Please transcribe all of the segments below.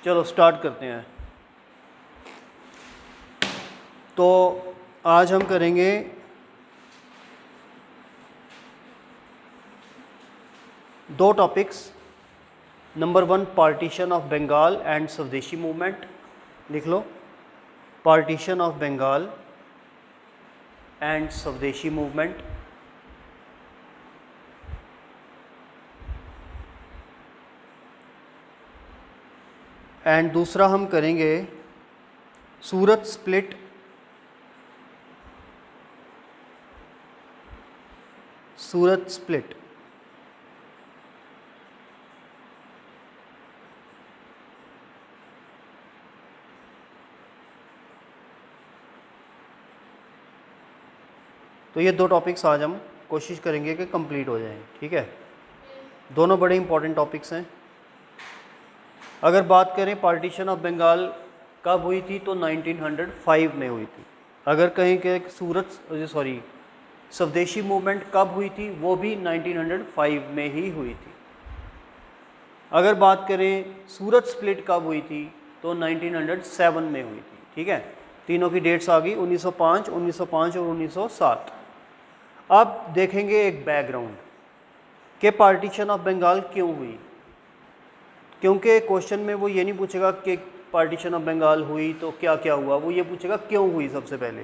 चलो स्टार्ट करते हैं। तो आज हम करेंगे दो topics. Number 1 partition of Bengal and Swadeshi movement. लिख लो, partition of Bengal and Swadeshi movement. And दूसरा हम करेंगे सूरत स्प्लिट, सूरत स्प्लिट। तो ये दो टॉपिक्स आज हम कोशिश करेंगे कि कंप्लीट हो जाएं, ठीक है। दोनों बड़े इंपॉर्टेंट टॉपिक्स हैं। अगर बात करें पार्टीशन ऑफ बंगाल कब हुई थी तो 1905 में हुई थी। अगर कहीं के स्वदेशी मूवमेंट कब हुई थी वो भी 1905 में ही हुई थी। अगर बात करें सूरत स्प्लिट कब हुई थी तो 1907 में हुई थी, ठीक है। तीनों की डेट्स आ गई, 1905, 1905 और 1907। अब देखेंगे एक बैकग्राउंड कि पार्टीशन ऑफ बंगाल क्यों हुई। क्योंकि क्वेश्चन में वो ये नहीं पूछेगा कि पार्टीशन ऑफ बंगाल हुई तो क्या क्या हुआ, वो ये पूछेगा क्यों हुई। सबसे पहले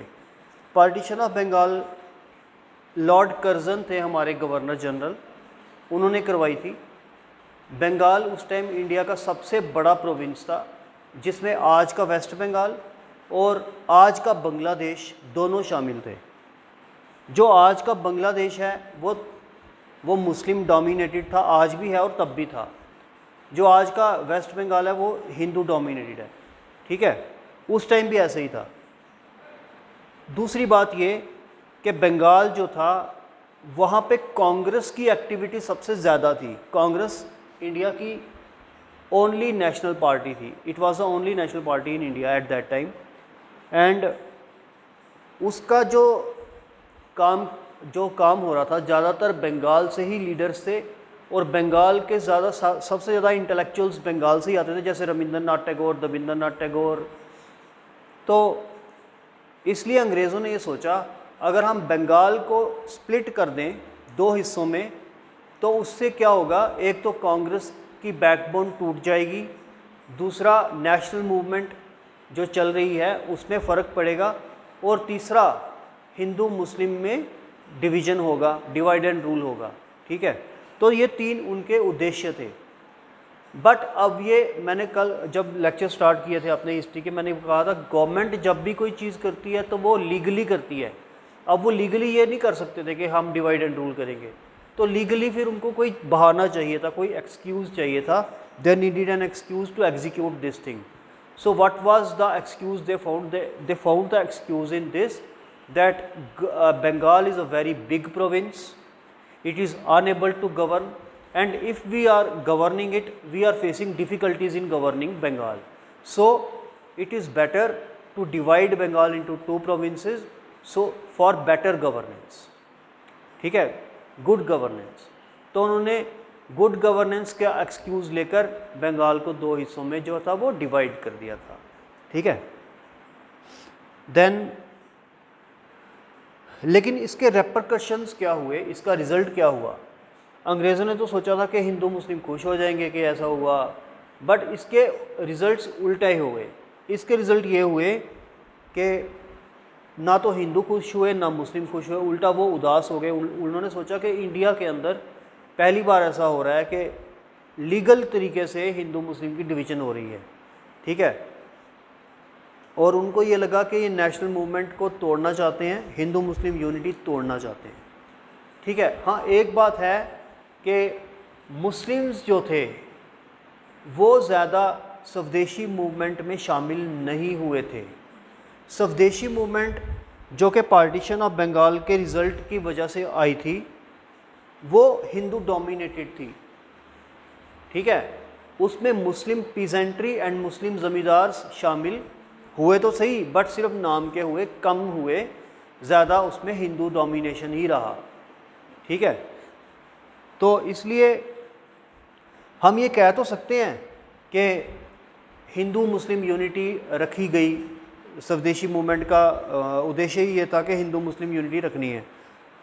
partition of Bengal lord Curzon थे हमारे गवर्नर जनरल, उन्होंने करवाई थी। बंगाल उस टाइम इंडिया का सबसे बड़ा प्रोविंस था, जिसमें आज का वेस्ट बंगाल और आज का बांग्लादेश दोनों शामिल थे। जो आज का बांग्लादेश है वो मुस्लिम डोमिनेटेड था, आज भी है और तब भी था। जो आज का वेस्ट बंगाल है वो हिंदू डोमिनेटेड है, ठीक है। उस टाइम भी ऐसे ही था। दूसरी बात ये कि बंगाल जो था वहाँ पे कांग्रेस की एक्टिविटी सबसे ज़्यादा थी। कांग्रेस इंडिया की ओनली नेशनल पार्टी थी। It was the only national party in India at that time. And उसका जो काम हो रहा था ज़्यादातर बंगाल से ही लीडर्स थे, और बंगाल के सबसे ज़्यादा इंटेलेक्चुअल्स बंगाल से ही आते थे, जैसे रविंद्रनाथ टैगोर, देवेंद्रनाथ टैगोर। तो इसलिए अंग्रेज़ों ने ये सोचा अगर हम बंगाल को स्प्लिट कर दें दो हिस्सों में तो उससे क्या होगा, एक तो कांग्रेस की बैकबोन टूट जाएगी, दूसरा नेशनल मूवमेंट जो चल रही है उसमें फ़र्क पड़ेगा, और तीसरा हिंदू मुस्लिम में डिवीज़न होगा, डिवाइड एंड रूल होगा, ठीक है। तो ये तीन उनके उद्देश्य थे। बट अब ये मैंने कल जब लेक्चर स्टार्ट किए थे अपने हिस्ट्री के, मैंने कहा था गवर्नमेंट जब भी कोई चीज़ करती है तो वो लीगली करती है। अब वो लीगली ये नहीं कर सकते थे कि हम डिवाइड एंड रूल करेंगे, तो लीगली फिर उनको कोई बहाना चाहिए था, कोई एक्सक्यूज़ चाहिए था। They needed an excuse to execute this thing. So what was the excuse they found the excuse in this that Bengal is a very big province, it is unable to govern, and if we are governing it, we are facing difficulties in governing Bengal. So it is better to divide Bengal into two provinces, so for better governance, ठीक है, good governance. तो उन्होंने good governance का excuse लेकर बंगाल को दो हिस्सों में जो था वो डिवाइड कर दिया था, ठीक है। देन लेकिन इसके रेपरकशंस क्या हुए, इसका रिज़ल्ट क्या हुआ। अंग्रेज़ों ने तो सोचा था कि हिंदू मुस्लिम खुश हो जाएंगे कि ऐसा हुआ, बट इसके रिज़ल्ट्स उल्टे हुए। इसके रिज़ल्ट ये हुए कि ना तो हिंदू खुश हुए ना मुस्लिम खुश हुए, उल्टा वो उदास हो गए। उन्होंने सोचा कि इंडिया के अंदर पहली बार ऐसा हो रहा है कि लीगल तरीके से हिंदू मुस्लिम की डिवीज़न हो रही है, ठीक है। और उनको ये लगा कि ये नेशनल मूवमेंट को तोड़ना चाहते हैं, हिंदू मुस्लिम यूनिटी तोड़ना चाहते हैं, ठीक है। हाँ, एक बात है कि मुस्लिम्स जो थे वो ज़्यादा स्वदेशी मूवमेंट में शामिल नहीं हुए थे। स्वदेशी मूवमेंट जो कि पार्टीशन ऑफ बंगाल के रिज़ल्ट की वजह से आई थी वो हिंदू डोमिनेटेड थी, ठीक है। उसमें मुस्लिम पीजेंट्री एंड मुस्लिम ज़मींदार शामिल हुए तो सही, बट सिर्फ नाम के हुए, कम हुए, ज़्यादा उसमें हिंदू डोमिनेशन ही रहा, ठीक है। तो इसलिए हम ये कह तो सकते हैं कि हिंदू मुस्लिम यूनिटी रखी गई। स्वदेशी मूवमेंट का उद्देश्य ही ये था कि हिंदू मुस्लिम यूनिटी रखनी है।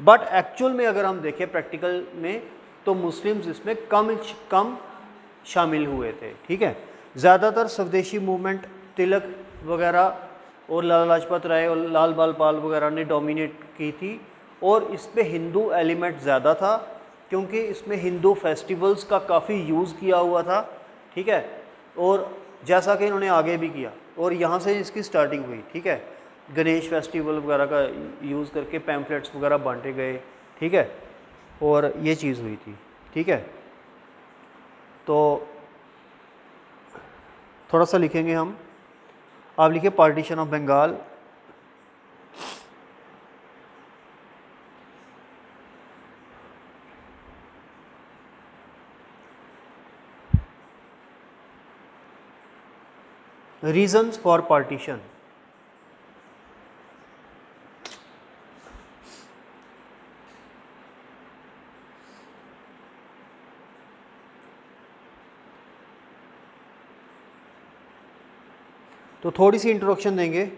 बट एक्चुअल में अगर हम देखें प्रैक्टिकल में तो मुस्लिम्स इसमें कम शामिल हुए थे। ठीक है, ज़्यादातर स्वदेशी मूवमेंट तिलक वगैरह और लाला लाजपत राय और लाल बाल पाल वगैरह ने डोमिनेट की थी, और इसमें हिंदू एलिमेंट ज़्यादा था क्योंकि इसमें हिंदू फेस्टिवल्स का काफ़ी यूज़ किया हुआ था। ठीक है, और जैसा कि इन्होंने आगे भी किया, और यहाँ से इसकी स्टार्टिंग हुई। ठीक है, गणेश फेस्टिवल वगैरह का यूज़ करके पैम्फलेट्स वगैरह बांटे गए। ठीक है, और ये चीज़ हुई थी। ठीक है, तो थोड़ा सा लिखेंगे हम। आप लिखिए partition of Bengal. Reasons for partition. तो थोड़ी सी इंट्रोडक्शन देंगे।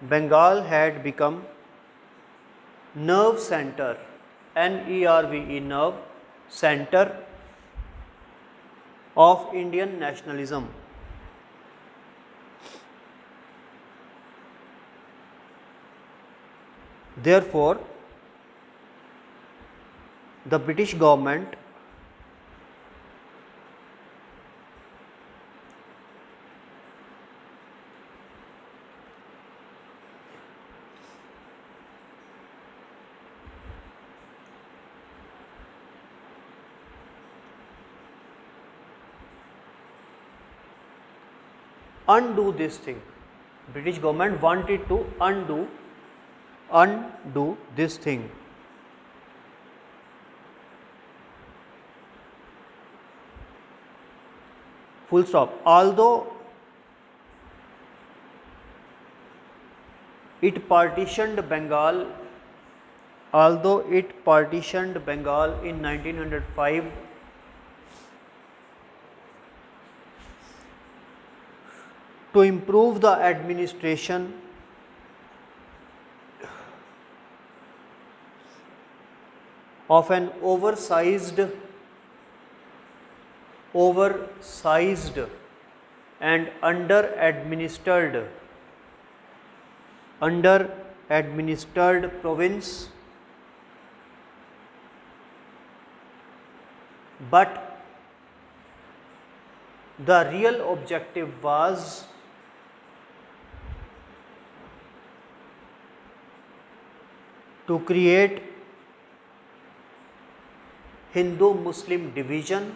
Bengal had become nerve center, NERVE, nerve center of Indian nationalism. Therefore, the British government undo this thing. British government wanted to undo this thing. Full stop. Although it partitioned Bengal in 1905, to improve the administration of an oversized and under administered province, but the real objective was to create Hindu-Muslim division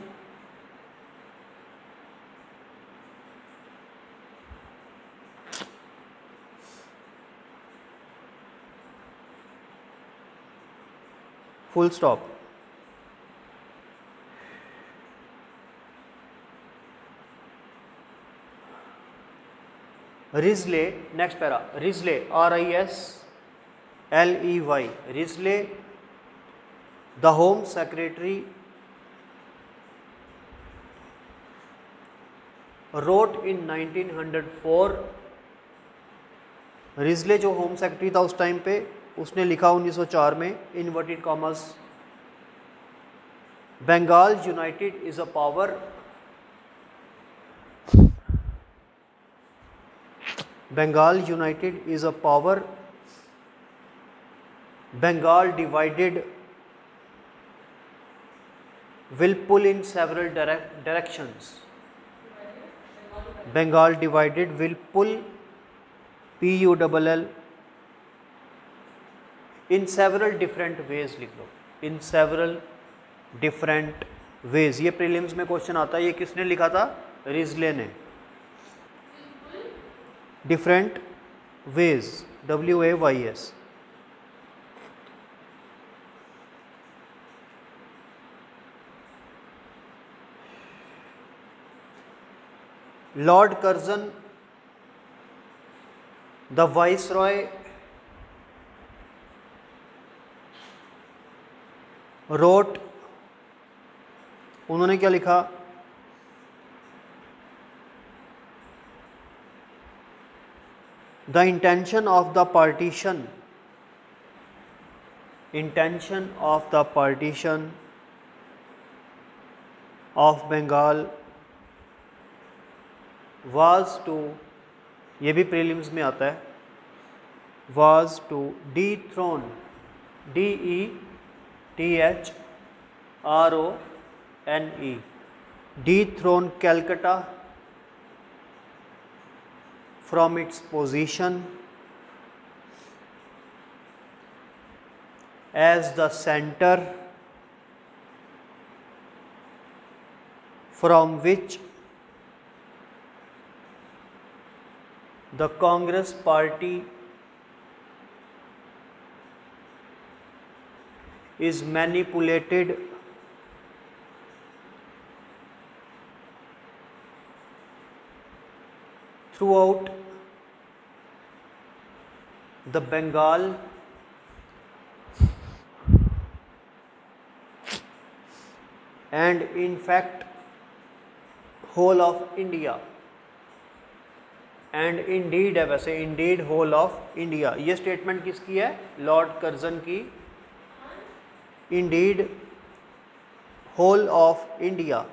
full stop. Risley, next para, Risley, R-I-S-L-E-Y, Risley, the Home Secretary, wrote in 1904. Risley जो home secretary था उस time पे, उसने लिखा 1904 में, inverted commas, Bengal united is a power, Bengal united is a power, Bengal divided will pull in several directions. Bengal divided will pull, PULL, in several different ways. लिख लो, in several different ways. ये prelims में question आता है। ये किसने लिखा था? रिजले ने। Different ways, WAYS। Lord Curzon the viceroy wrote, उन्होंने क्या लिखा? The intention of the partition, intention of the partition of Bengal was to, ये भी प्रीलिम्स में आता है, was to dethrone, DETHRONE, dethrone Calcutta from its position as the center from which the Congress party is manipulated throughout the Bengal and in fact whole of India, and Indeed है वैसे, Indeed whole of India. ये statement किसकी है? Lord Curzon की। Indeed whole of India,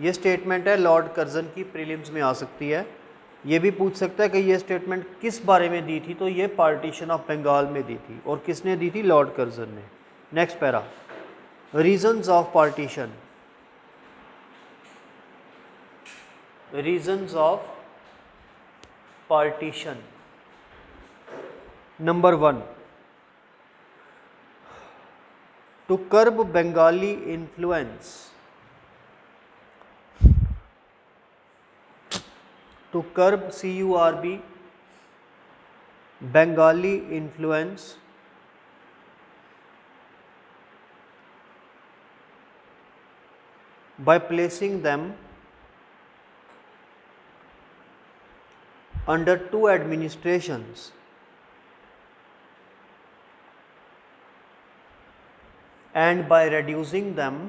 ये statement है Lord Curzon की, prelims में आ सकती है। ये भी पूछ सकता है कि ये स्टेटमेंट किस बारे में दी थी, तो ये पार्टीशन ऑफ बंगाल में दी थी, और किसने दी थी? लॉर्ड कर्जन ने। Next para, reasons of partition. Reasons of partition, number 1, to curb Bengali influence, to curb CURB Bengali influence by placing them under 2 administrations and by reducing them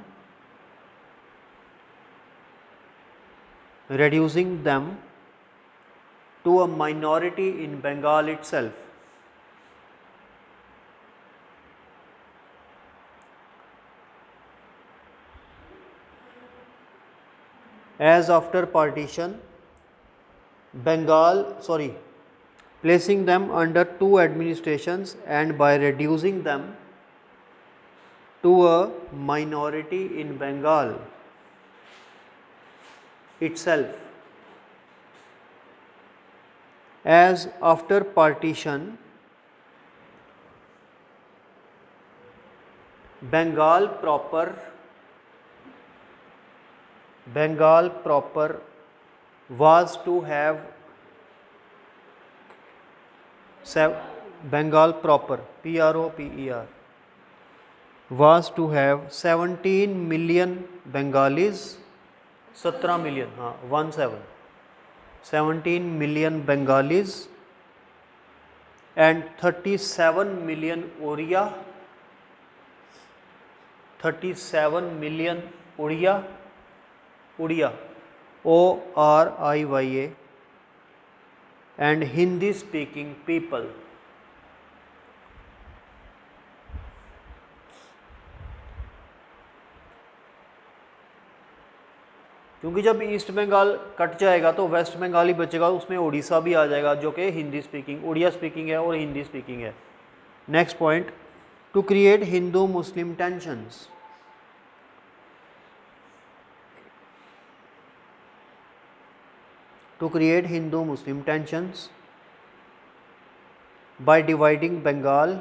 to a minority in Bengal itself. As after partition, placing them under 2 administrations and by reducing them to a minority in Bengal itself. As after partition, Bengal proper was to have Bengal proper PROPER was to have 17 million Bengalis, 17 million, 17 million Bengalis and 37 million Oriya, 37 million Oriya, ORIYA and Hindi speaking people. क्योंकि जब east Bengal cut जाएगा तो waste Bengal ही बचेगा, उसमें उड़ीसा भी आ जाएगा जो कि हिंदी स्पीकिंग, उड़िया स्पीकिंग है और हिंदी स्पीकिंग है। Next point, to create Hindu Muslim tensions. To create Hindu-Muslim tensions by dividing Bengal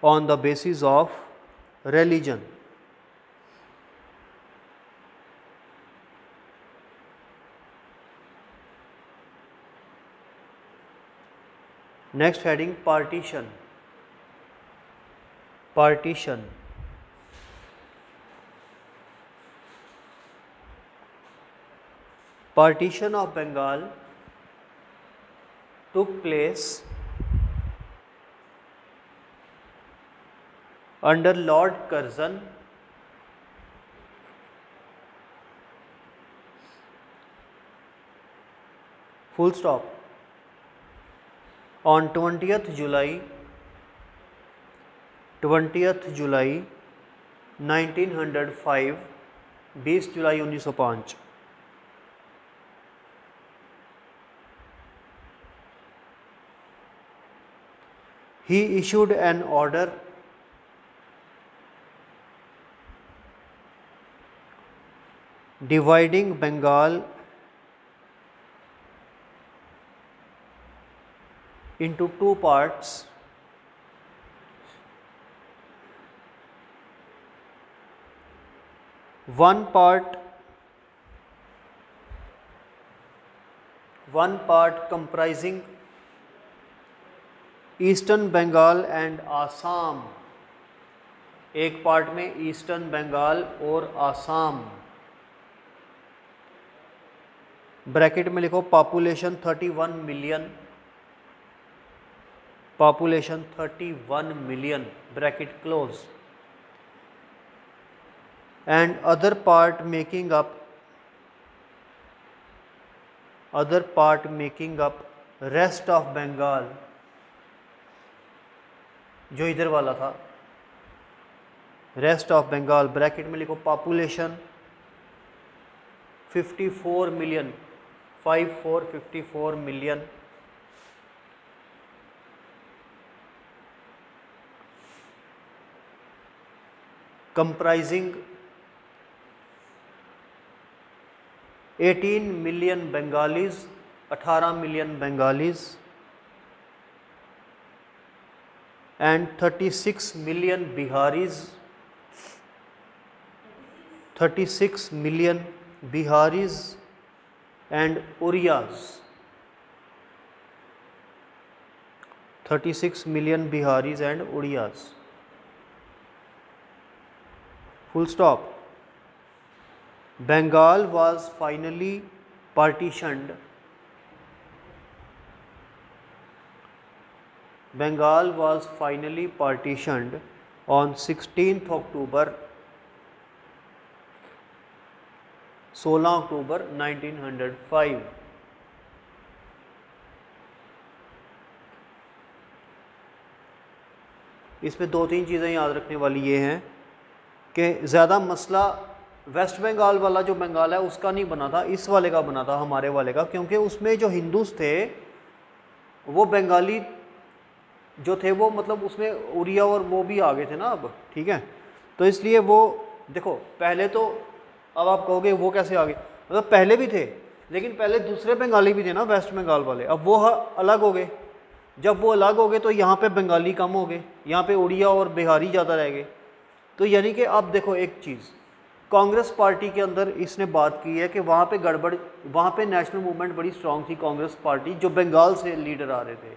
on the basis of religion. Next heading, partition. Partition of Bengal took place under Lord Curzon full stop on 20th July 1905 20 July 1905। He issued an order dividing Bengal into two parts, one part comprising eastern Bengal and Assam, एक part में eastern Bengal और Assam, bracket में लिखो population 31 million, population 31 million, bracket close, and other part making up rest of Bengal, जो इधर वाला था rest of Bengal, bracket में लिखो population 54 million, 54 million, comprising 18 million Bengalis, 18 million Bengalis and 36 million Biharis, 36 million Biharis and Oriyas, 36 million Biharis and Oriyas, full stop. Bengal was finally partitioned. Bengal was finally partitioned on 16th October 16 अक्टूबर 1905। इसमें दो तीन चीज़ें याद रखने वाली ये हैं कि ज़्यादा मसला वेस्ट बंगाल वाला जो बंगाल है उसका नहीं बना था, इस वाले का बना था, हमारे वाले का, क्योंकि उसमें जो हिंदूस थे वो बंगाली जो थे वो मतलब उसमें उड़िया और वो भी आ गए थे ना अब, ठीक है। तो इसलिए वो देखो पहले तो अब आप कहोगे वो कैसे आ गए, मतलब पहले भी थे लेकिन पहले दूसरे बंगाली भी थे ना वेस्ट बंगाल वाले, अब वो अलग हो गए। जब वो अलग हो गए तो यहाँ पे बंगाली कम हो गए, यहाँ पे उड़िया और बिहारी ज़्यादा रह गए। तो यानी कि अब देखो एक चीज़, कांग्रेस पार्टी के अंदर इसने बात की है कि वहाँ पे गड़बड़, वहाँ पे नेशनल मूवमेंट बड़ी स्ट्रांग थी, कांग्रेस पार्टी जो बंगाल से लीडर आ रहे थे।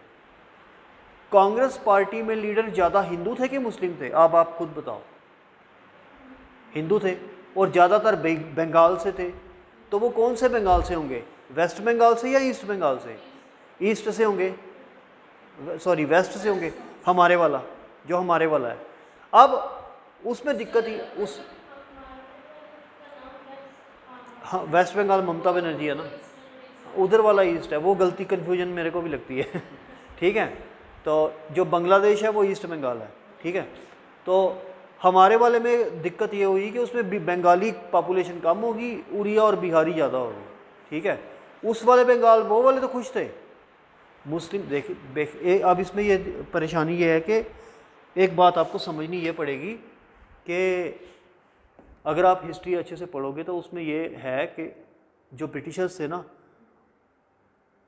कांग्रेस पार्टी में लीडर ज़्यादा हिंदू थे कि मुस्लिम थे, अब आप खुद बताओ। हिंदू थे और ज़्यादातर बंगाल से थे। तो वो कौन से बंगाल से होंगे, वेस्ट बंगाल से या ईस्ट बंगाल से? ईस्ट से होंगे, सॉरी वेस्ट से होंगे, हमारे वाला जो हमारे वाला है। अब उसमें दिक्कत ही उस, हाँ वेस्ट बंगाल ममता बनर्जी है ना, उधर वाला ईस्ट है, वो गलती कन्फ्यूजन मेरे को भी लगती है ठीक है। तो जो बांग्लादेश है वो ईस्ट बंगाल है, ठीक है। तो हमारे वाले में दिक्कत ये हुई कि उसमें बंगाली पॉपुलेशन कम होगी, उड़िया और बिहारी ज़्यादा होगी, ठीक है। उस वाले बंगाल वो वाले तो खुश थे, मुस्लिम देखिए अब इसमें ये परेशानी ये है कि एक बात आपको समझनी ये पड़ेगी कि अगर आप हिस्ट्री अच्छे से पढ़ोगे तो उसमें ये है कि जो ब्रिटिशर्स थे ना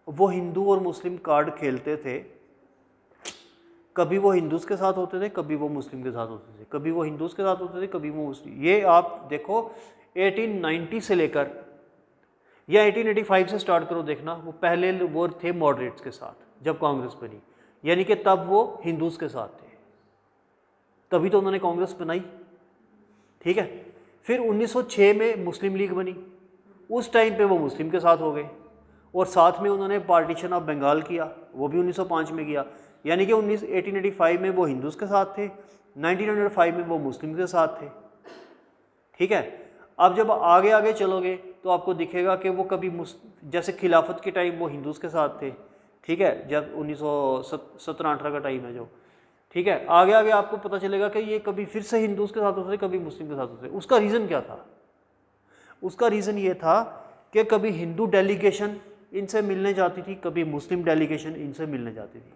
वो हिंदू और मुस्लिम कार्ड खेलते थे। कभी वो हिंदूस के साथ होते थे, कभी वो मुस्लिम के साथ होते थे, कभी वो हिंदूस के साथ होते थे, कभी वो मुस्लिम। ये आप देखो 1890 से लेकर या 1885 से स्टार्ट करो देखना, वो पहले वो थे मॉडरेट्स के साथ जब कांग्रेस बनी, यानी कि तब वो हिंदूस के साथ थे, तभी तो उन्होंने कांग्रेस बनाई, ठीक है। फिर 1906 में मुस्लिम लीग बनी, उस टाइम पे वो मुस्लिम के साथ हो गए, और साथ में उन्होंने पार्टीशन ऑफ बंगाल किया, वो भी 1905 में किया। यानी कि 1885 में वो हिंदूज के साथ थे, 1905 में वो मुस्लिम के साथ थे। ठीक है, अब जब आगे आगे चलोगे तो आपको दिखेगा कि वो कभी जैसे खिलाफत के टाइम वो हिंदूज के साथ थे, ठीक है, जब 1917-18 का टाइम है जो, ठीक है, आगे आगे आपको पता चलेगा कि ये कभी फिर से हिंदूज के साथ होते थे, कभी मुस्लिम के साथ होते थे। उसका रीज़न क्या था? उसका रीज़न ये था कि कभी हिंदू डेलीगेशन इनसे मिलने जाती थी, कभी मुस्लिम डेलीगेशन इनसे मिलने जाती थी।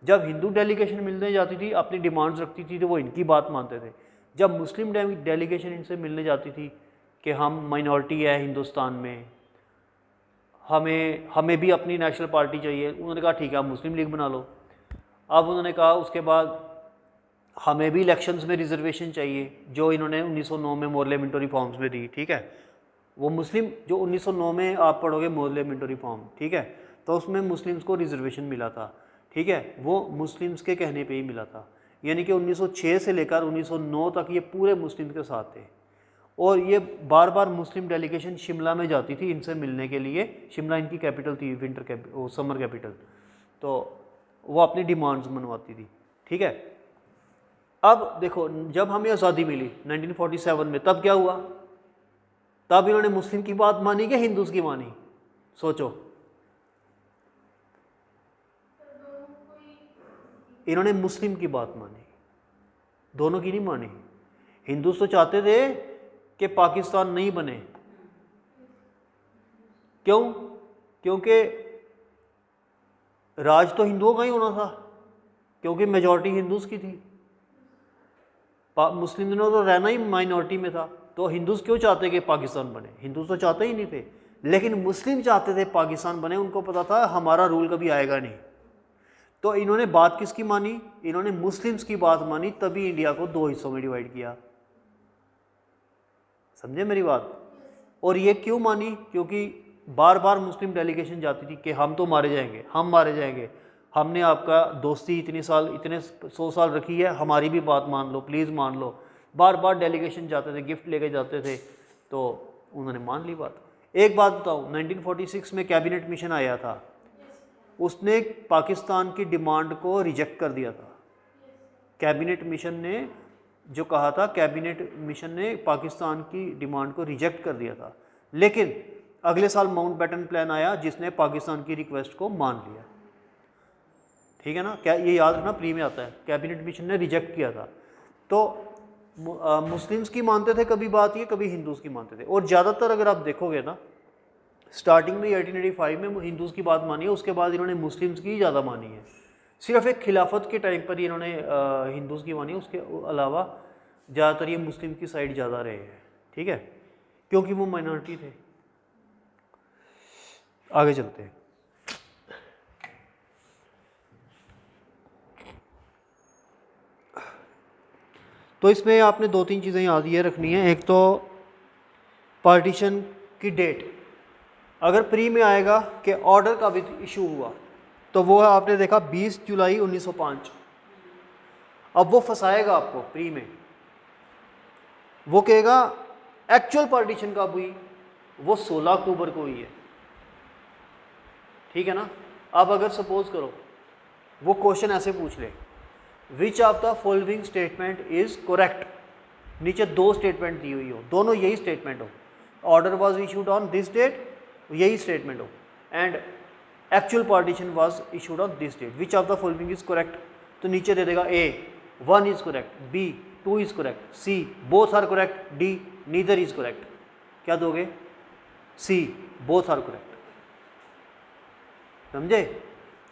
जब हिंदू डेलीगेशन मिलने जाती थी, अपनी डिमांड्स रखती थी, तो वो इनकी बात मानते थे। जब मुस्लिम डेलीगेशन इनसे मिलने जाती थी कि हम माइनॉरिटी है हिंदुस्तान में, हमें भी अपनी नेशनल पार्टी चाहिए, उन्होंने कहा ठीक है आप मुस्लिम लीग बना लो। अब उन्होंने कहा उसके बाद हमें भी इलेक्शंस में रिजर्वेशन चाहिए, जो इन्होंने 1909 में मोरले मिंटो रिफॉर्म्स में दी, ठीक है। वो मुस्लिम जो 1909 में आप पढ़ोगे मोरले मिंटो रिफॉर्म, ठीक है, तो उसमें मुस्लिम्स को रिजर्वेशन मिला था, ठीक है, वो मुस्लिम्स के कहने पे ही मिला था। यानी कि 1906 से लेकर 1909 तक ये पूरे मुस्लिम के साथ थे, और ये बार बार मुस्लिम डेलीगेशन शिमला में जाती थी इनसे मिलने के लिए। शिमला इनकी कैपिटल थी, समर कैपिटल, तो वो अपनी डिमांड्स मनवाती थी, ठीक है। अब देखो जब हमें आज़ादी मिली 1947 में, तब क्या हुआ? तब इन्होंने मुस्लिम की बात मानी कि हिंदूज की मानी? सोचो, इन्होंने मुस्लिम की बात मानी, दोनों की नहीं मानी। हिंदूज तो चाहते थे कि पाकिस्तान नहीं बने, क्यों? क्योंकि राज तो हिंदुओं का ही होना था, क्योंकि मेजॉरिटी हिंदूज की थी। मुस्लिम ने तो रहना ही माइनॉरिटी में था, तो हिंदूज क्यों चाहते कि पाकिस्तान बने? हिंदूज तो चाहते ही नहीं थे, लेकिन मुस्लिम चाहते थे पाकिस्तान बने। उनको पता था हमारा रूल कभी आएगा नहीं, तो इन्होंने बात किसकी मानी? इन्होंने मुस्लिम्स की बात मानी, तभी इंडिया को दो हिस्सों में डिवाइड किया। समझे मेरी बात? और ये क्यों मानी? क्योंकि बार बार मुस्लिम डेलीगेशन जाती थी कि हम तो मारे जाएंगे, हम मारे जाएंगे, हमने आपका दोस्ती इतने 100 साल रखी है, हमारी भी बात मान लो, प्लीज़ मान लो। बार बार डेलीगेशन जाते थे, गिफ्ट लेके जाते थे, तो उन्होंने मान ली बात। एक बात बताऊँ, 1946 में कैबिनेट मिशन आया था, उसने पाकिस्तान की डिमांड को रिजेक्ट कर दिया था। कैबिनेट मिशन ने जो कहा था, कैबिनेट मिशन ने पाकिस्तान की डिमांड को रिजेक्ट कर दिया था, लेकिन अगले साल माउंटबेटन प्लान आया जिसने पाकिस्तान की रिक्वेस्ट को मान लिया। ठीक है ना, क्या ये याद रखना, प्री में आता है, कैबिनेट मिशन ने रिजेक्ट किया था। तो मुस्लिम्स की मानते थे कभी बात, ये कभी हिंदूज़ की मानते थे। और ज़्यादातर अगर आप देखोगे ना, स्टार्टिंग में 1885 में हिंदूज़ की बात मानी है, उसके बाद इन्होंने मुस्लिम्स की ज़्यादा मानी है। सिर्फ एक खिलाफत के टाइम पर ही इन्होंने हिंदूज़ की मानी है, उसके अलावा ज़्यादातर ये मुस्लिम की साइड ज़्यादा रहे हैं, ठीक है, क्योंकि वो माइनॉरिटी थे। आगे चलते हैं। तो इसमें आपने दो तीन चीज़ें याद ये रखनी है। एक तो पार्टीशन की डेट, अगर प्री में आएगा कि ऑर्डर का भी इशू हुआ, तो वो है आपने देखा 20 जुलाई 1905। अब वो फंसाएगा आपको प्री में, वो कहेगा एक्चुअल पार्टीशन कब हुई? वो 16 अक्टूबर को हुई है, ठीक है ना। अब अगर सपोज करो वो क्वेश्चन ऐसे पूछ ले, विच of the following statement is correct, नीचे दो स्टेटमेंट दी हुई हो, दोनों यही स्टेटमेंट हो, order was issued on this date, यही स्टेटमेंट हो, and actual partition was issued on this date, which of the following is correct, तो नीचे दे देगा A 1 is correct, B 2 is correct, C both are correct, D neither is correct. क्या दोगे? C both are correct. समझे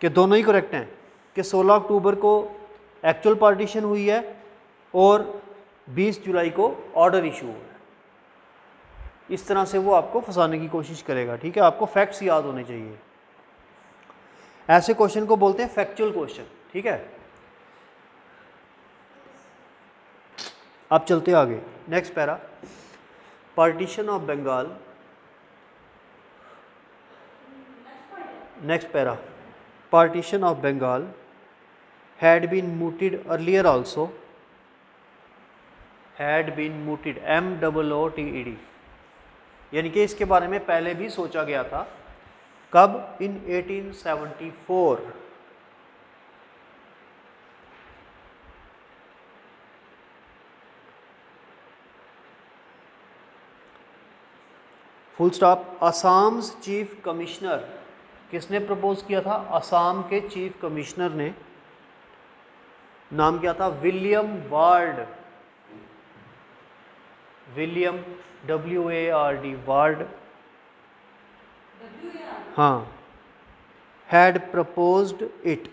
कि दोनों ही correct हैं, कि 16 अक्टूबर को एक्चुअल पार्टीशन हुई है और 20 जुलाई को ऑर्डर इशू हुआ है। इस तरह से वो आपको फंसाने की कोशिश करेगा, ठीक है। आपको फैक्ट्स याद होने चाहिए, ऐसे क्वेश्चन को बोलते हैं फैक्चुअल क्वेश्चन, ठीक है। अब चलते आगे, next para, partition of Bengal. Next para, partition of Bengal had been mooted earlier also, had been mooted, mooted, यानी कि इसके बारे में पहले भी सोचा गया था। कब? In 1874। Full stop. Assam's chief commissioner, किसने प्रपोज किया था? असम के चीफ कमिश्नर ने, नाम क्या था? William Ward. William WARD, Ward, हाँ, हैड प्रपोज्ड इट।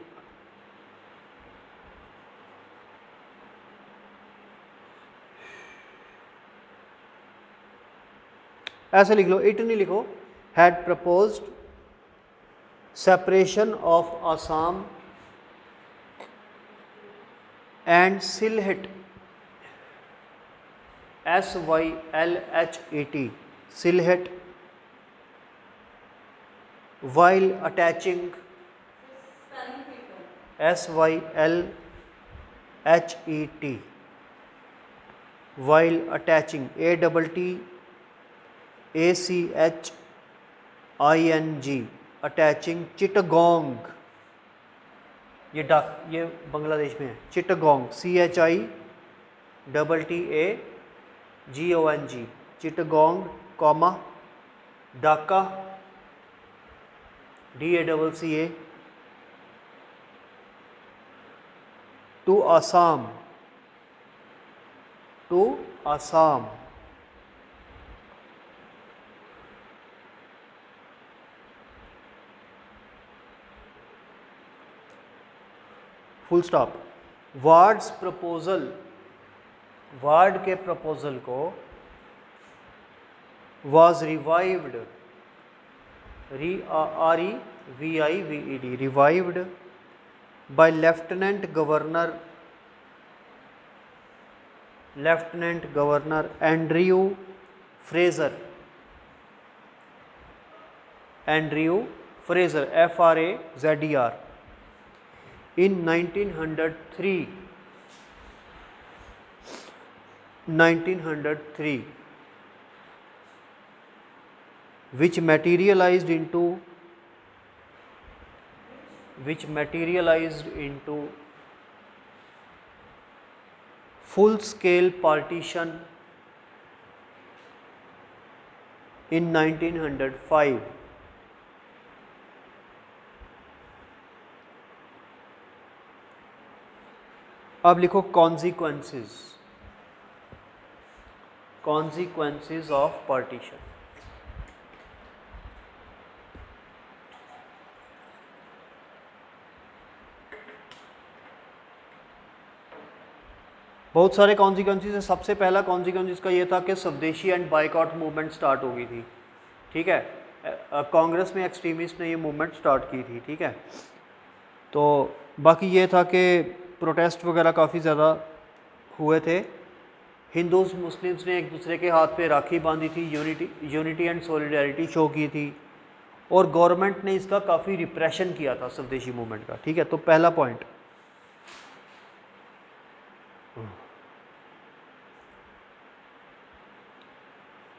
ऐसे लिख लो, इट नहीं लिखो, had proposed separation of Assam and Sylhet, SYLHET, Sylhet, while attaching, SYLHET, while attaching, ATTACHING, attaching Chittagong, ये बांग्लादेश में है, Chittagong, CHITTAGONG, Chittagong, comma, Dhaka, DACCA, to Assam, to Assam. Full stop. Ward's proposal, Ward के प्रपोजल को was revived, REVIVED, revived by Lieutenant Governor Andrew Fraser, FRAZER, in 1903, which materialized into full scale partition in 1905। अब लिखो consequences of partition। बहुत सारे consequences है। सबसे पहला consequence का ये था कि स्वदेशी एंड बाइकआउट मूवमेंट स्टार्ट हो गई थी, ठीक है। कांग्रेस में एक्सट्रीमिस्ट ने ये मूवमेंट स्टार्ट की थी, ठीक है। तो बाकी ये था कि प्रोटेस्ट वगैरह काफ़ी ज़्यादा हुए थे। हिंदूज मुस्लिम्स ने एक दूसरे के हाथ पे राखी बांधी थी, यूनिटी एंड सॉलिडारिटी शो की थी, और गवर्नमेंट ने इसका काफ़ी रिप्रेशन किया था स्वदेशी मूवमेंट का, ठीक है। तो पहला point,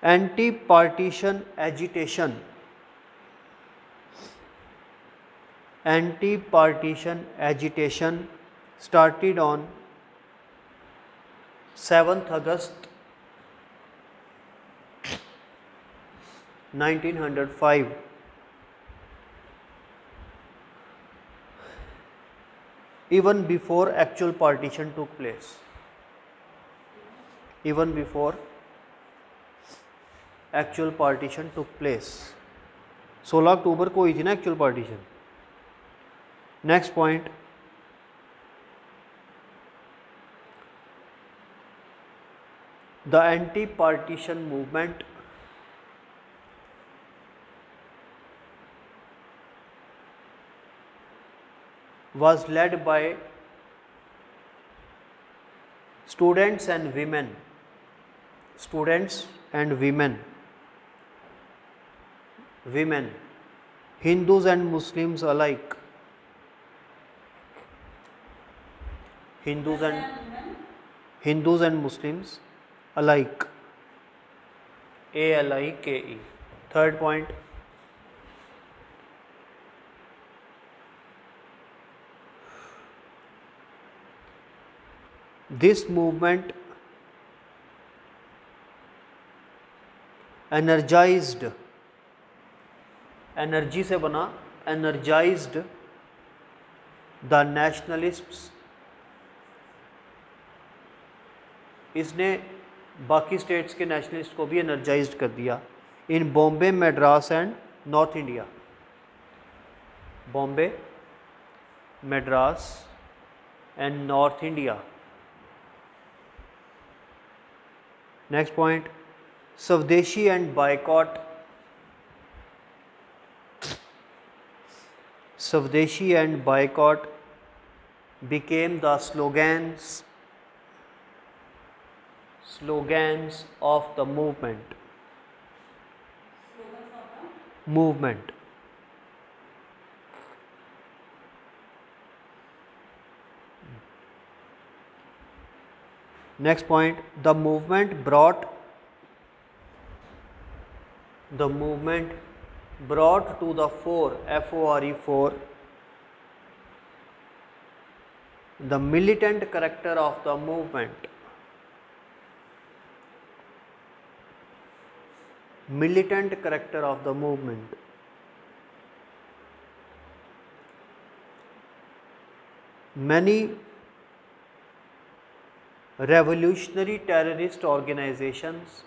anti partition agitation, started on 7th August 1905, even before actual partition took place, 16 अक्टूबर को हुई थी ना actual partition. Next point, the anti partition movement was led by students and women, Hindus and Muslims alike, Hindus and Muslims alike, ALIKE. Third point, this movement energized, energy से बना, energized the nationalists, इसने बाकी states के nationalist को भी energised कर दिया, in Bombay, Madras and north India. Bombay, Madras and north India. Next point, swadeshi and boycott. Swadeshi and boycott became the slogans of the movement. Next point, the movement brought to the fore, FORE, the militant character of the movement. Militant character of the movement. Many revolutionary terrorist organizations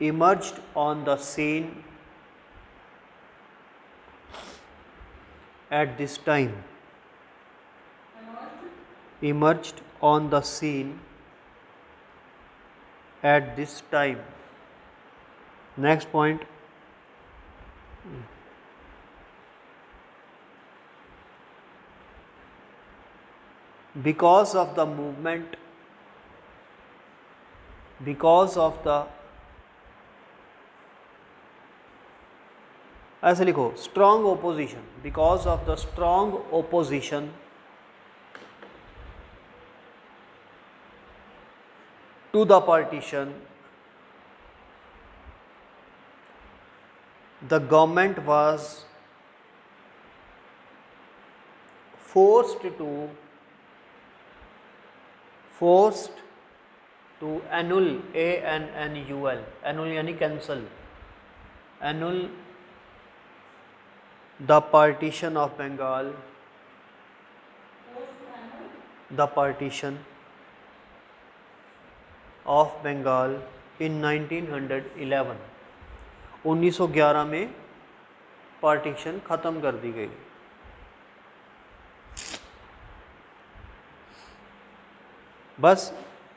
emerged on the scene at this time. Emerged on the scene at this time. Next point, because of the movement, ऐसे लिखो, strong opposition, because of the strong opposition to the partition, the government was forced to annul, ANNUL, annul यानी cancel, annul the partition of Bengal, the partition of Bengal in 1911. 1911 में partition ख़त्म कर दी गई. बस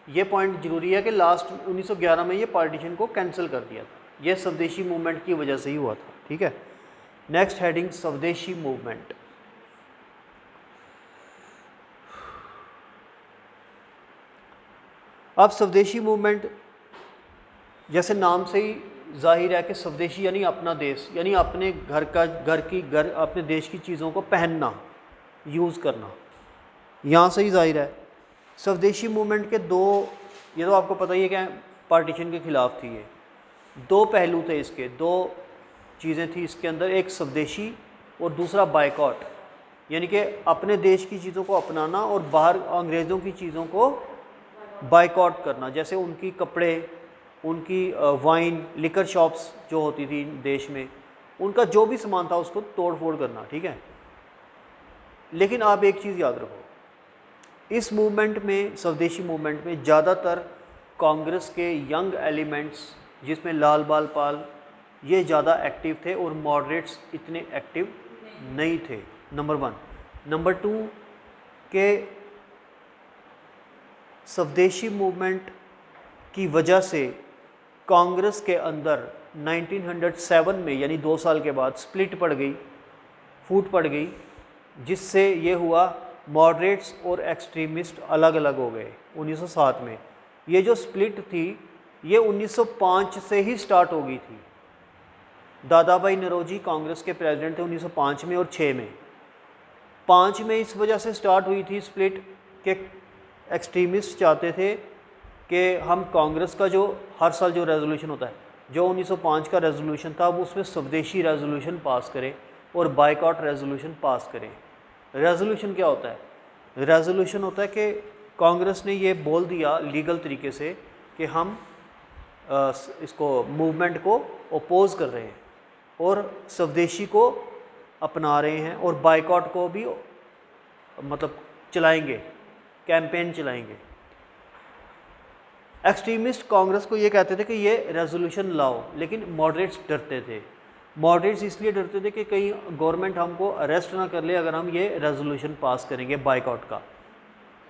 ये point ज़रूरी है कि लास्ट 1911 में ये पार्टीशन को कैंसिल कर दिया था. ये स्वदेशी मूवमेंट की वजह से ही हुआ था. ठीक है. नेक्स्ट हेडिंग, स्वदेशी मूवमेंट. अब स्वदेशी मूवमेंट जैसे नाम से ही जाहिर है कि स्वदेशी यानी अपना देश, यानी अपने अपने देश की चीज़ों को पहनना, यूज़ करना, यहाँ से ही जाहिर है. स्वदेशी मूवमेंट के दो, ये तो आपको पता ही है कि पार्टीशन के ख़िलाफ़ थी. ये दो पहलू थे इसके, दो चीज़ें थी इसके अंदर, एक स्वदेशी और दूसरा बायकॉट, यानी कि अपने देश की चीज़ों को अपनाना और बाहर अंग्रेज़ों की चीज़ों को बायकॉट करना. जैसे उनकी कपड़े, उनकी वाइन, लिकर शॉप्स जो होती थी देश में, उनका जो भी सामान था उसको तोड़ फोड़ करना. ठीक है. लेकिन आप एक चीज़ याद रखो, इस मूवमेंट में, स्वदेशी मूवमेंट में ज़्यादातर कांग्रेस के यंग एलिमेंट्स, जिसमें लाल बाल पाल, ये ज़्यादा एक्टिव थे और मॉडरेट्स इतने एक्टिव नहीं थे. नंबर 1. नंबर 2 के स्वदेशी मूवमेंट की वजह से कांग्रेस के अंदर 1907 में, यानी 2 साल के बाद, स्प्लिट पड़ गई, फूट पड़ गई, जिससे ये हुआ मॉडरेट्स और एक्सट्रीमिस्ट अलग अलग हो गए 1907 में. ये जो स्प्लिट थी ये 1905 से ही स्टार्ट हो गई थी. दादा भाई नौरोजी कांग्रेस के प्रेसिडेंट थे 1905 में और 6 में. 5 में इस वजह से स्टार्ट हुई थी स्प्लिट कि एक्सट्रीमिस्ट चाहते थे कि हम कांग्रेस का जो हर साल जो रेजोल्यूशन होता है, जो 1905 का रेजोल्यूशन था, वो उसमें स्वदेशी रेजोल्यूशन पास करें और बाइकआउट रेजोल्यूशन पास करें। रेजोल्यूशन क्या होता है? रेजोल्यूशन होता है कि कांग्रेस ने ये बोल दिया लीगल तरीके से कि हम इसको मूवमेंट को ओपोज कर रहे हैं और स्वदेशी को अपना रहे हैं और बाइकआउट को भी मतलब चलाएंगे, कैंपेन चलाएंगे। एक्सट्रीमिस्ट कांग्रेस को ये कहते थे कि ये रेजोल्यूशन लाओ, लेकिन मॉडरेट्स डरते थे। मॉडरेट्स इसलिए डरते थे कि कहीं गवर्नमेंट हमको अरेस्ट ना कर ले अगर हम ये रेजोल्यूशन पास करेंगे बाइकआउट का।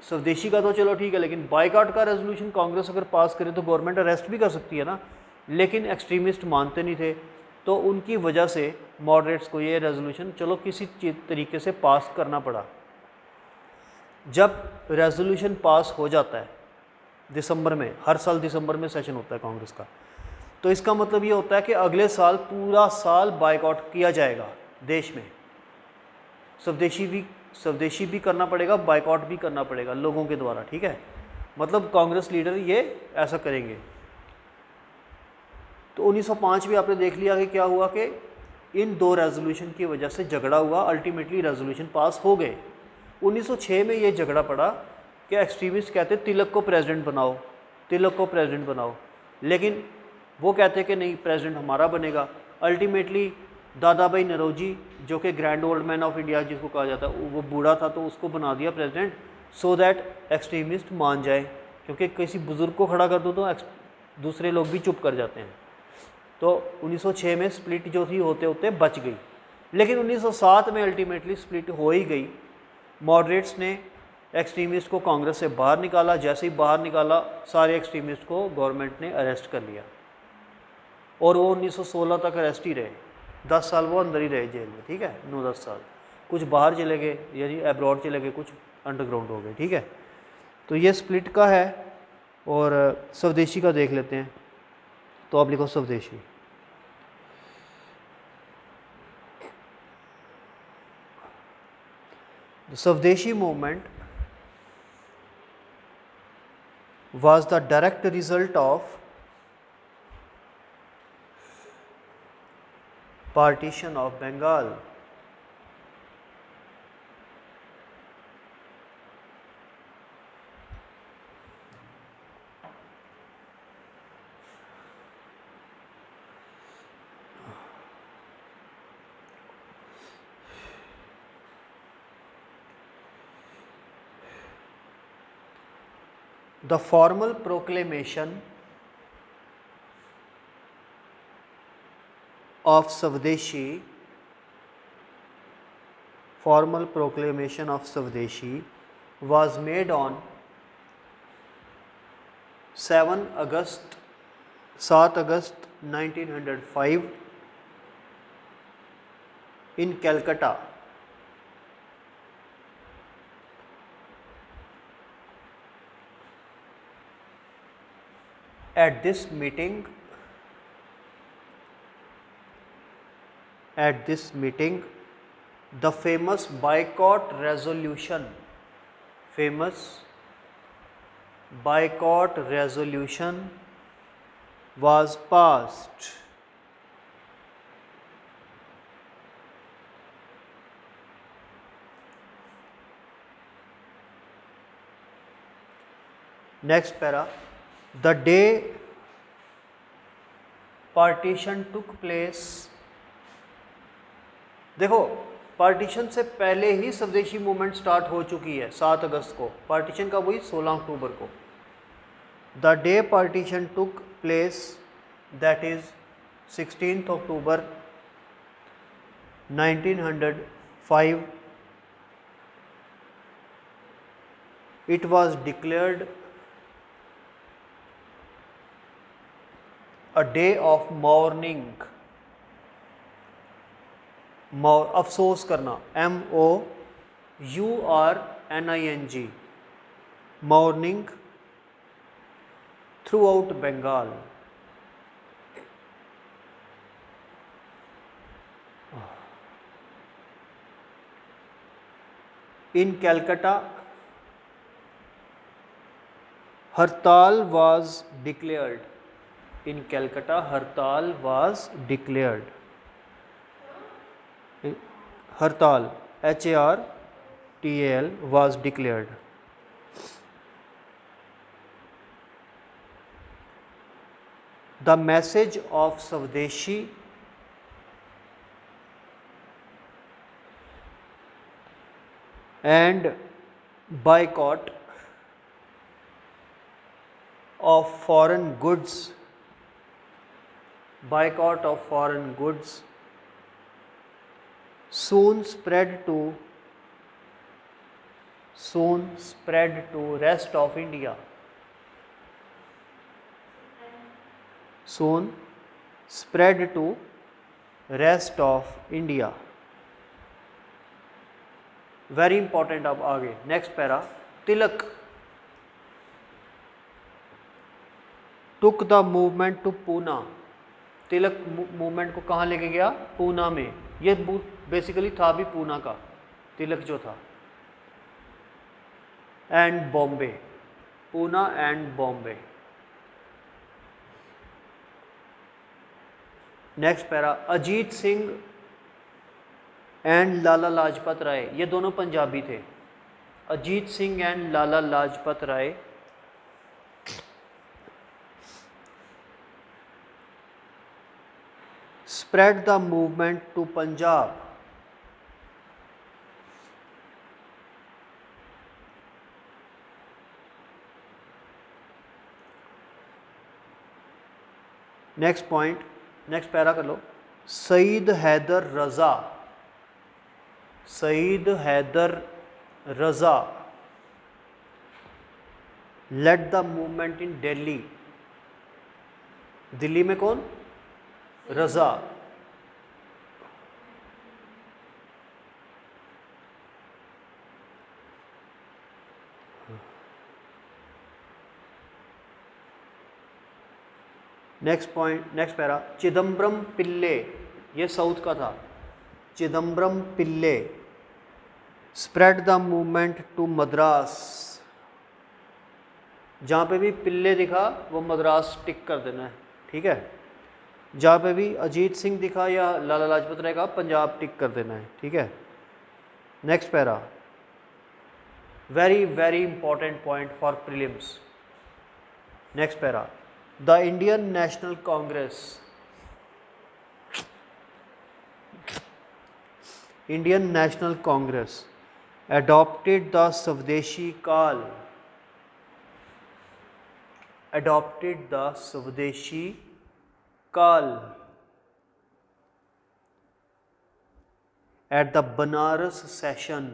स्वदेशी का तो चलो ठीक है, लेकिन बाइकआउट का रेजोल्यूशन कांग्रेस अगर पास करे तो गवर्नमेंट अरेस्ट भी कर सकती है ना। लेकिन एक्सट्रीमिस्ट मानते नहीं थे, तो उनकी वजह से मॉडरेट्स को ये रेजोल्यूशन चलो किसी तरीके से पास करना पड़ा। जब रेजोल्यूशन पास हो जाता है दिसंबर में, हर साल दिसंबर में सेशन होता है कांग्रेस का, तो इसका मतलब ये होता है कि अगले साल पूरा साल बाइकआउट किया जाएगा देश में। स्वदेशी भी करना पड़ेगा, बाइकआउट भी करना पड़ेगा लोगों के द्वारा, ठीक है। मतलब कांग्रेस लीडर ये ऐसा करेंगे। तो 1905 में आपने देख लिया कि क्या हुआ कि इन दो रेजोल्यूशन की वजह से झगड़ा हुआ, अल्टीमेटली रेजोल्यूशन पास हो गए। 1906 में ये झगड़ा पड़ा कि एक्सट्रीमिस्ट कहते तिलक को प्रेसिडेंट बनाओ, तिलक को प्रेसिडेंट बनाओ, लेकिन वो कहते कि नहीं प्रेसिडेंट हमारा बनेगा। अल्टीमेटली दादा भाई नौरोजी जो कि grand old man of India जिसको कहा जाता है, वो बूढ़ा था तो उसको बना दिया प्रेसिडेंट, सो दैट एक्सट्रीमिस्ट मान जाए, क्योंकि किसी बुज़ुर्ग को खड़ा कर दो तो दूसरे लोग भी चुप कर जाते हैं। तो 1906 में स्प्लिट जो थी होते होते बच गई, लेकिन 1907 में अल्टीमेटली स्प्लिट हो ही गई। मॉडरेट्स ने एक्सट्रीमिस्ट को कांग्रेस से बाहर निकाला, जैसे ही बाहर निकाला सारे एक्सट्रीमिस्ट को गवर्नमेंट ने अरेस्ट कर लिया और वो 1916 तक अरेस्ट ही रहे। 10 साल वो अंदर ही रहे जेल में, ठीक है, 9-10 साल। कुछ बाहर चले गए यानी एब्रॉड चले गए, कुछ अंडरग्राउंड हो गए, ठीक है। तो ये स्प्लिट का है। और स्वदेशी का देख लेते हैं, तो आप लिखो स्वदेशी। The Swadeshi movement was the direct result of partition of Bengal. The formal proclamation of Swadeshi was made on 7 August 1905 in Calcutta. At this meeting, the famous boycott resolution was passed. Next para, the day partition took place। देखो partition से पहले ही स्वदेशी movement start हो चुकी है 7 अगस्त को, partition का वही 16 अक्टूबर को। The day partition took place that is 16 October 1905 it was declared a day of mourning। अफसोस करना, MOURNING, mourning throughout Bengal. In Calcutta, hartal was declared. In Calcutta, hartal was declared. Hartal, HARTAL, was declared. The message of Swadeshi and boycott of foreign goods, soon spread to rest of India. Soon spread to rest of India. Very important. अब आगे next para, Tilak took the movement to Poona. Tilak movement को कहाँ लेके गया? पूना में। ये basically था भी पूना का, तिलक जो था। And Bombay, Poona and Bombay. Next para, Ajit Singh and Lala Lajpat Rai, ये दोनों पंजाबी थे। Ajit Singh and Lala Lajpat Rai spread the movement to Punjab. Next point, next para कर लो। Syed Haider Raza, Syed Haider Raza led the movement in Delhi. Delhi में कौन? Raza. Next point, next para, Chidambaram Pillai, ये साउथ का था। Chidambaram Pillai spread the movement to Madras. जहाँ पे भी पिल्ले दिखा वो मद्रास टिक कर देना है, ठीक है। जहाँ पे भी अजीत सिंह दिखा या लाला लाजपत राय का, पंजाब टिक कर देना है, ठीक है। Next para, very very important point for prelims. Next para, the Indian national Congress, Indian national Congress adopted the Swadeshi call, adopted the Swadeshi call at the Banaras session।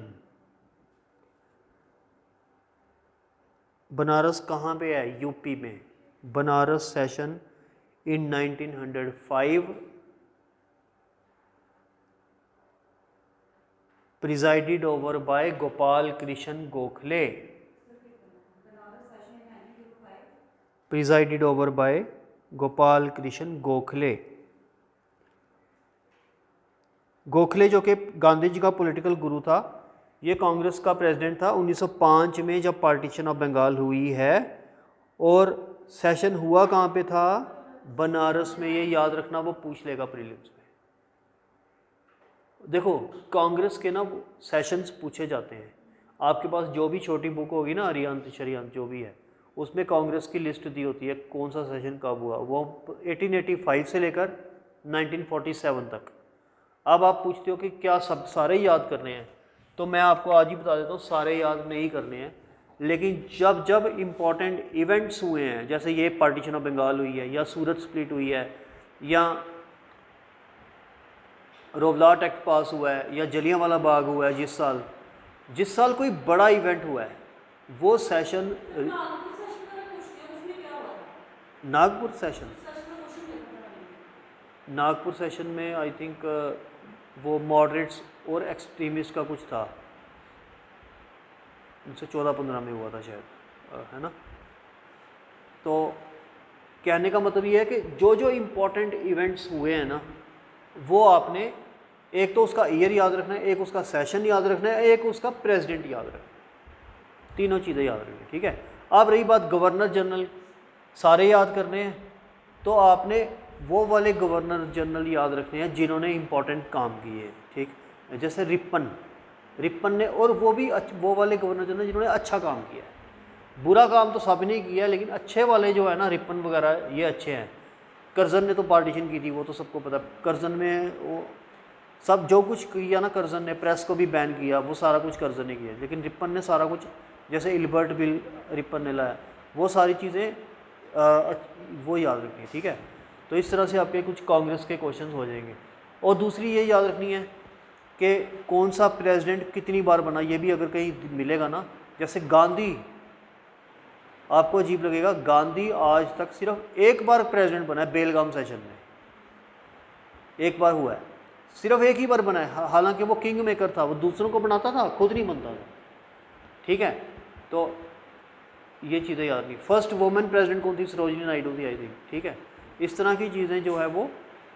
Banaras कहाँ पे है? यूपी में। Banaras session in 1905 presided over by Gopal Krishna Gokhale. Presided over by Gopal Krishna Gokhale. Gokhale जो कि गांधी जी का political गुरु था, ये कांग्रेस का प्रेसिडेंट था 1905 में जब पार्टीशन ऑफ बंगाल हुई है। और सेशन हुआ कहाँ पे था? बनारस में। ये याद रखना, वो पूछ लेगा प्रीलिम्स में। देखो कांग्रेस के ना सेशंस पूछे जाते हैं। आपके पास जो भी छोटी बुक होगी ना, अरिहंत शरिहंत जो भी है, उसमें कांग्रेस की लिस्ट दी होती है कौन सा सेशन कब हुआ। वो 1885 से लेकर 1947 तक। अब आप पूछते हो कि क्या सब सारे याद करने हैं, तो मैं आपको आज ही बता देता हूँ, सारे याद नहीं करने हैं। लेकिन जब जब इम्पॉर्टेंट इवेंट्स हुए हैं, जैसे ये पार्टीशन ऑफ बंगाल हुई है, या सूरत स्प्लिट हुई है, या रोवलाट एक्ट पास हुआ है, या जलियांवाला बाग हुआ है, जिस साल कोई बड़ा इवेंट हुआ है, वो session. Nagpur session, Nagpur session में आई थिंक वो मॉडरेट्स और एक्सट्रीमिस्ट का कुछ था, 1914-15 में हुआ था शायद, है ना। तो कहने का मतलब ये है कि जो जो इम्पोर्टेंट इवेंट्स हुए हैं ना, वो आपने एक तो उसका ईयर याद रखना है, एक उसका सेशन याद रखना है, एक उसका प्रेसिडेंट याद रखना है, तीनों चीज़ें याद रखनी है, ठीक है। अब रही बात गवर्नर जनरल, सारे याद करने हैं, तो आपने वो वाले गवर्नर जनरल याद रखने हैं जिन्होंने इंपॉर्टेंट काम किए, ठीक। जैसे रिपन ने, और वो भी वो वाले गवर्नर जनरल जिन्होंने अच्छा काम किया है। बुरा काम तो सब ने किया, लेकिन अच्छे वाले जो है ना, रिपन वगैरह ये अच्छे हैं। करजन ने तो पार्टीशन की थी, वो तो सबको पता। करजन में वो सब जो कुछ किया ना करजन ने, प्रेस को भी बैन किया, वो सारा कुछ करजन ने किया। लेकिन रिपन ने सारा कुछ, जैसे इल्बर्ट बिल रिपन ने लाया, वो सारी चीज़ें वो याद रखनी है, ठीक है। तो इस तरह से आपके कुछ कांग्रेस के क्वेश्चंस हो जाएंगे। और दूसरी ये याद रखनी है कि कौन सा प्रेसिडेंट कितनी बार बना, ये भी अगर कहीं मिलेगा ना। जैसे गांधी, आपको अजीब लगेगा, गांधी आज तक सिर्फ एक बार प्रेसिडेंट बना है, बेलगाम सेशन में एक बार हुआ है, सिर्फ एक ही बार बना है। हालांकि वो किंग मेकर था, वो दूसरों को बनाता था, खुद नहीं बनता था, ठीक है। तो ये चीज़ें याद नहीं। फर्स्ट वुमेन प्रेसिडेंट कौन थी? सरोजिनी नायडू थी, आई थिंक, ठीक है। इस तरह की चीज़ें जो है वो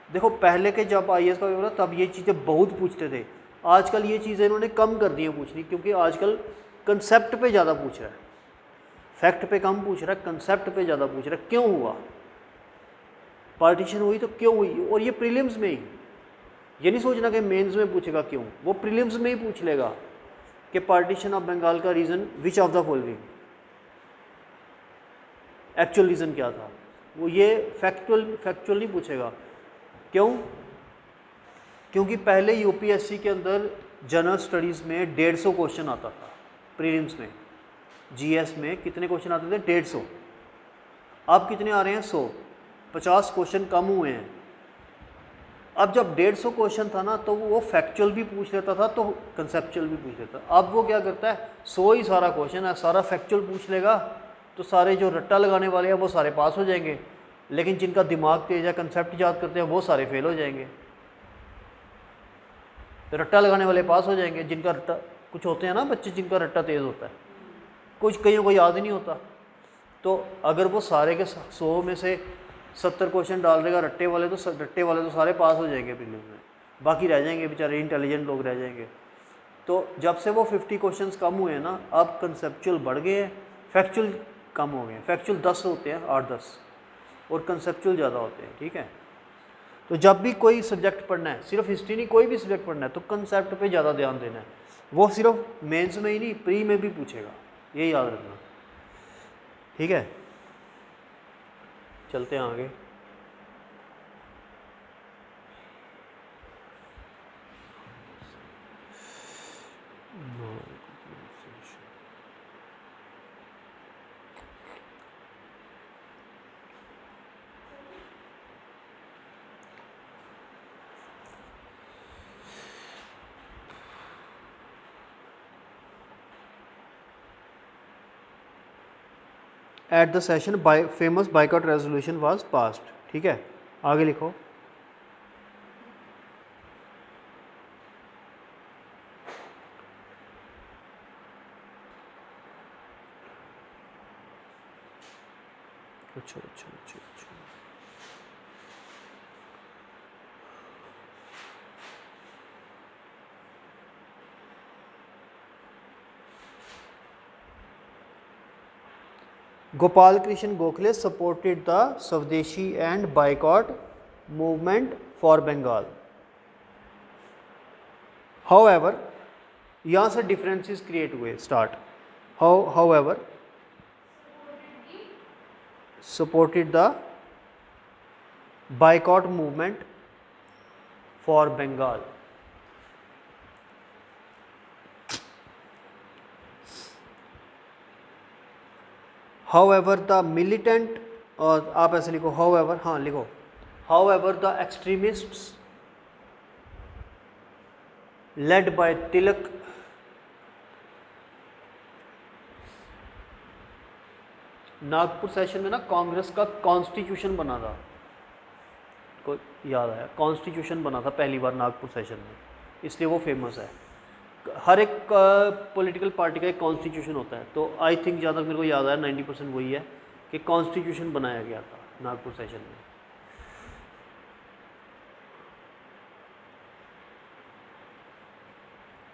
देखो, पहले के जब IAS का पेपर था तब ये चीज़ें बहुत पूछते थे। आजकल ये चीज़ें इन्होंने कम कर दी हैं पूछनी, क्योंकि आजकल कंसेप्ट पे ज़्यादा पूछ रहा है, फैक्ट पे कम पूछ रहा है, कंसेप्ट पे ज़्यादा पूछ रहा है। क्यों हुआ पार्टीशन, हुई तो क्यों हुई, और ये प्रीलिम्स में ही। ये नहीं सोचना कि मेंस में पूछेगा क्यों, वो प्रीलिम्स में ही पूछ लेगा कि पार्टीशन ऑफ बंगाल का reason which of the following, actual reason क्या था। वो ये फैक्चुअल नहीं पूछेगा। क्यों? क्योंकि पहले UPSC के अंदर जनरल स्टडीज़ में 150 क्वेश्चन आता था प्रीलिम्स में। GS में कितने क्वेश्चन आते थे? 150। अब कितने आ रहे हैं? 100। 50 क्वेश्चन कम हुए हैं। अब जब 150 क्वेश्चन था ना, तो वो फैक्चुअल भी पूछ लेता था, तो कंसेप्चुअल भी पूछ लेता। अब वो क्या करता है, 100 ही सारा क्वेश्चन है, सारा फैक्चुअल पूछ लेगा, तो सारे जो रट्टा लगाने वाले हैं वो सारे पास हो जाएंगे, लेकिन जिनका दिमाग तेज है, कंसेप्ट याद करते हैं, वो सारे फेल हो जाएंगे। तो रट्टा लगाने वाले पास हो जाएंगे, जिनका रट्टा, कुछ होते हैं ना बच्चे जिनका रट्टा तेज़ होता है, कुछ कईयों को याद ही नहीं होता। तो अगर वो सारे के 100 में से 70 क्वेश्चन डाल देगा रट्टे वाले, तो सारे पास हो जाएंगे प्रीलिम्स में, बाकी रह जाएंगे बेचारे इंटेलिजेंट लोग रह जाएंगे। तो जब से वो 50 क्वेश्चंस कम हुए हैं ना, अब कंसेप्चुअल बढ़ गए हैं, फैक्चुअल कम हो गए हैं। फैक्चुअल 10 होते हैं, 8-10, और कंसेप्चुअल ज़्यादा होते हैं, ठीक है। तो जब भी कोई सब्जेक्ट पढ़ना है, सिर्फ हिस्ट्री नहीं, कोई भी सब्जेक्ट पढ़ना है, तो कंसेप्ट पे ज़्यादा ध्यान देना है। वो सिर्फ मेंस में ही नहीं, प्री में भी पूछेगा, ये याद रखना, ठीक है। चलते हैं आगे। At the session famous boycott resolution was passed, ठीक है। आगे लिखो। अच्छा। Gopal Krishan Gokhale supported the Swadeshi and boycott movement for Bengal. However, यहाँ से डिफरेंसेस क्रिएट हुए start. However, supported the boycott movement for Bengal. However, the militant, और आप ऐसे लिखो however, हाँ लिखो however the extremists led by Tilak Nagpur session में ना कांग्रेस का कॉन्स्टिट्यूशन बना था, को याद आया, कॉन्स्टिट्यूशन बना था पहली बार नागपुर सेशन में, इसलिए वो फेमस है। हर एक पॉलिटिकल पार्टी का एक कॉन्स्टिट्यूशन होता है, तो आई थिंक जहाँ तक मेरे को याद आया 90% वही है कि कॉन्स्टिट्यूशन बनाया गया था नागपुर सेशन में।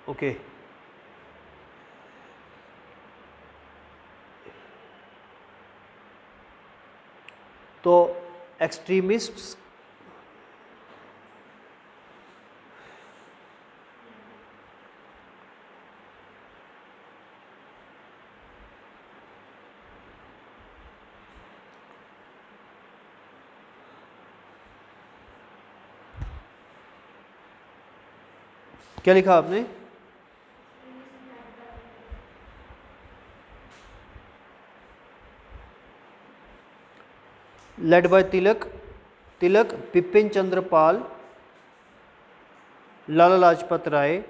ओके। तो एक्सट्रीमिस्ट्स क्या लिखा आपने? Led by Tilak, Bipin Chandra Pal, Lala Lajpat Rai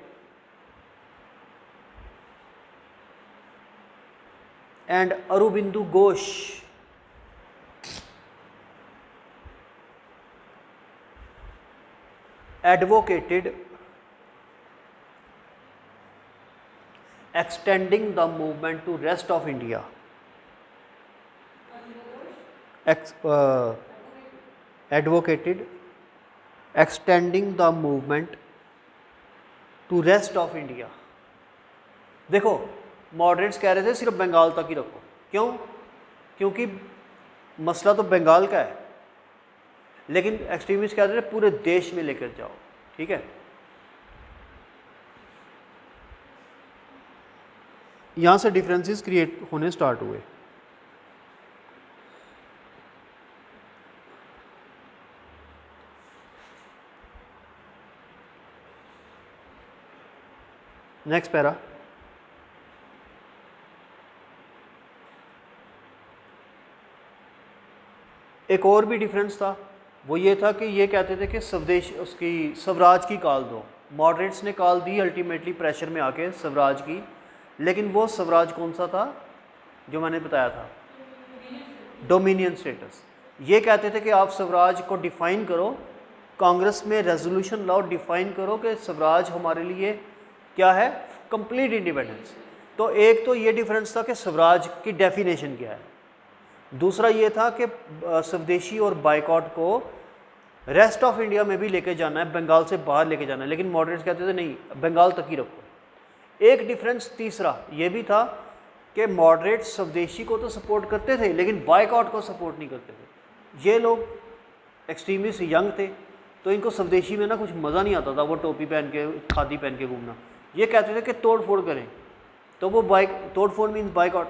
and Aurobindo Ghosh. Advocated extending the movement to rest of India. Advocated extending the movement to rest of India. देखो मॉडरेट्स कह रहे थे सिर्फ बंगाल तक ही रखो, क्यों? क्योंकि मसला तो बंगाल का है, लेकिन एक्सट्रीमिस्ट कह रहे थे पूरे देश में लेकर जाओ। ठीक है, यहां से डिफरेंसेस क्रिएट होने स्टार्ट हुए। Next para. एक और भी डिफरेंस था, वो ये था कि ये कहते थे कि स्वदेश उसकी स्वराज की कॉल दो। मॉडरेट्स ने कॉल दी अल्टीमेटली प्रेशर में आके स्वराज की, लेकिन वो स्वराज कौन सा था जो मैंने बताया था? Dominion status. ये कहते थे कि आप स्वराज को डिफाइन करो, कांग्रेस में रेजोल्यूशन लाओ, डिफाइन करो कि स्वराज हमारे लिए क्या है, कंप्लीट इंडिपेंडेंस। तो एक तो ये डिफरेंस था कि स्वराज की डेफिनेशन क्या है, दूसरा ये था कि स्वदेशी और बाइकॉट को रेस्ट ऑफ इंडिया में भी लेके जाना है, बंगाल से बाहर लेके जाना है, लेकिन मॉडरेट्स कहते थे नहीं, बंगाल तक ही रखो। एक डिफरेंस तीसरा ये भी था कि मॉडरेट्स स्वदेशी को तो सपोर्ट करते थे लेकिन बाइकॉट को सपोर्ट नहीं करते थे। ये लोग एक्सट्रीमिस्ट यंग थे, तो इनको स्वदेशी में ना कुछ मज़ा नहीं आता था, वो टोपी पहन के खादी पहन के घूमना। ये कहते थे कि तोड़ फोड़ करें, तो वो तोड़ फोड़ मीन्स बाइकॉट,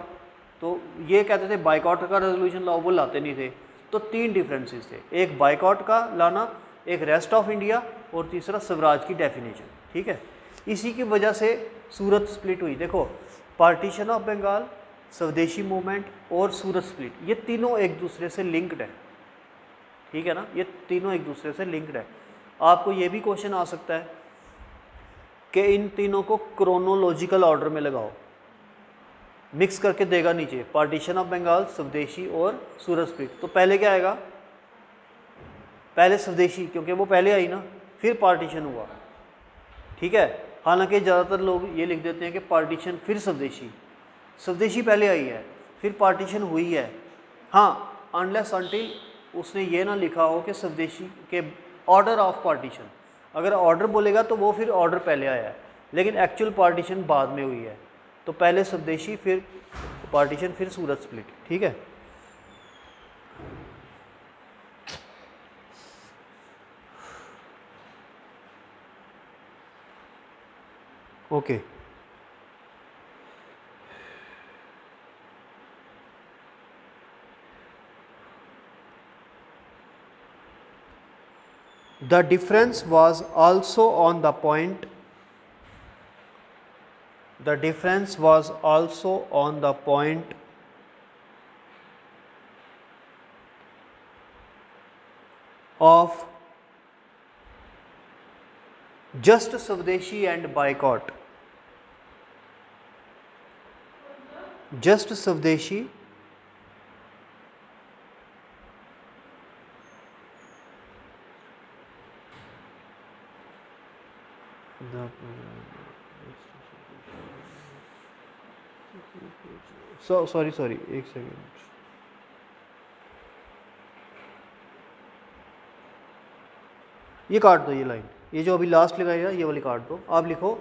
तो ये कहते थे बाइकॉट का रेजोल्यूशन लाओ, वो लाते नहीं थे। तो तीन डिफरेंसेस थे, एक बाइकॉट का लाना, एक रेस्ट ऑफ इंडिया, और तीसरा स्वराज की डेफिनेशन। ठीक है, इसी की वजह से सूरत स्प्लिट हुई। देखो पार्टीशन ऑफ बंगाल, स्वदेशी मूवमेंट और सूरत स्प्लिट, ये तीनों एक दूसरे से लिंक्ड है। ठीक है ना, ये तीनों एक दूसरे से लिंक्ड है। आपको ये भी क्वेश्चन आ सकता है कि इन तीनों को क्रोनोलॉजिकल ऑर्डर में लगाओ, मिक्स करके देगा नीचे, पार्टीशन ऑफ बंगाल, स्वदेशी और सूरत स्प्लिट। तो पहले क्या आएगा? पहले स्वदेशी, क्योंकि वो पहले आई ना, फिर पार्टीशन हुआ। ठीक है, हालांकि ज़्यादातर लोग ये लिख देते हैं कि पार्टीशन फिर स्वदेशी, स्वदेशी पहले आई है फिर पार्टीशन हुई है। हाँ, अनलेस अनटिल उसने ये ना लिखा हो कि स्वदेशी के ऑर्डर ऑफ पार्टीशन, अगर ऑर्डर बोलेगा तो वो फिर ऑर्डर पहले आया है, लेकिन एक्चुअल पार्टीशन बाद में हुई है। तो पहले स्वदेशी, फिर पार्टीशन, फिर सूरत स्प्लिट। ठीक है, okay. The difference was also on the point, the difference was also on the point of just Swadeshi and boycott, just Swadeshi sorry एक सेकेंड, ये काट दो, ये लाइन, ये जो अभी लास्ट लगाई है ये वाली काट दो। आप लिखो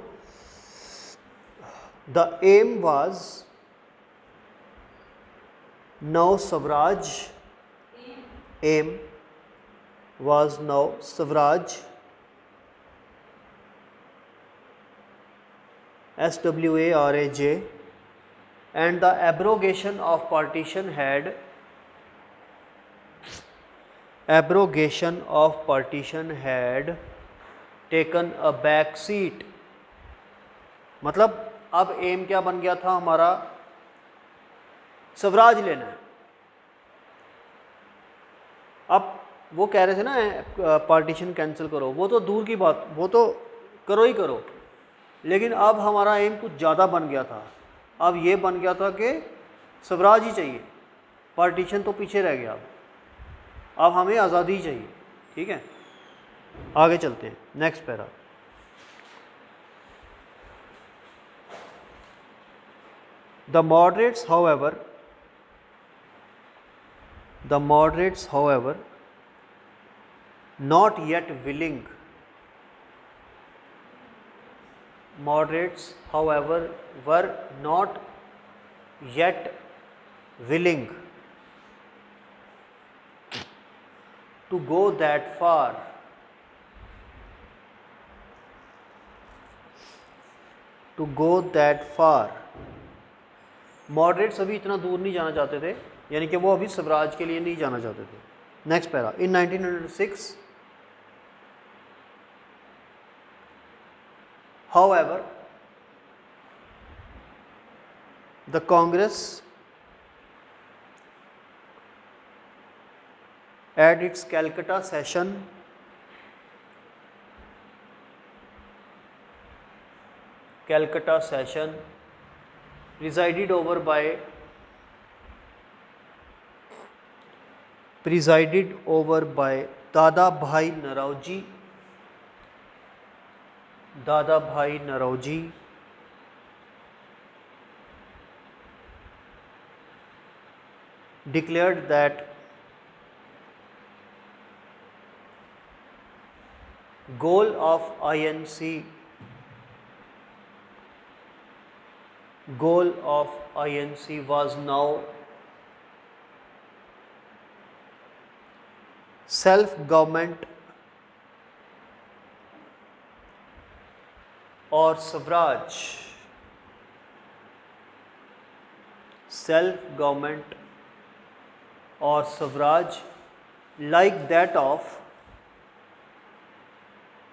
The aim was now Swaraj. Aim was now Swaraj. SWARAJ. And the abrogation of partition had taken a back seat. मतलब अब एम क्या बन गया था हमारा, स्वराज लेना है। अब वो कह रहे थे ना पार्टीशन कैंसिल करो, वो तो दूर की बात, वो तो करो ही करो, लेकिन अब हमारा एम कुछ ज़्यादा बन गया था। अब ये बन गया था कि स्वराज ही चाहिए, पार्टीशन तो पीछे रह गया, अब हमें आज़ादी चाहिए। ठीक है, आगे चलते हैं, next para. The moderates, however, not yet willing. Moderates, however, were not yet willing to go that far. Moderates अभी इतना दूर नहीं जाना चाहते थे, यानी कि वो अभी स्वराज के लिए नहीं जाना चाहते थे। Next para. In 1906 however the Congress at its Calcutta session presided over by Dada Bhai Nauroji, declared that goal of INC was now self-government or Swaraj. Self-government or Swaraj, like that of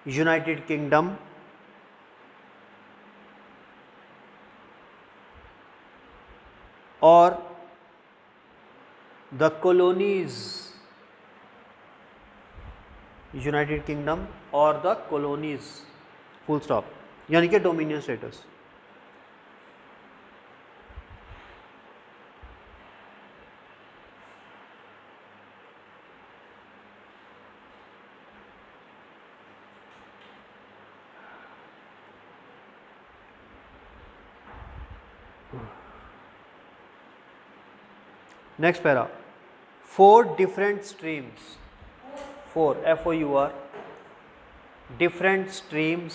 United Kingdom or the colonies, United kingdom और the colonies, full stop, यानी कि dominion status. Next para. 4 different streams, 4 FOUR, different streams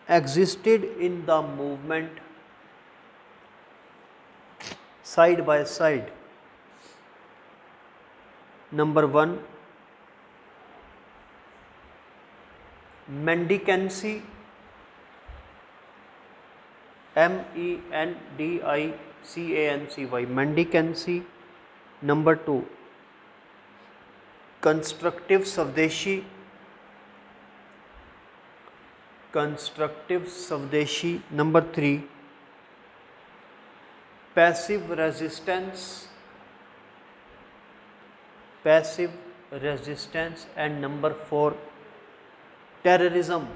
existed in the movement side by side. Number 1, mendicancy, MENDICANCY, mendicancy. Number 2, constructive Swadeshi. Number 3, passive resistance, and number 4, terrorism.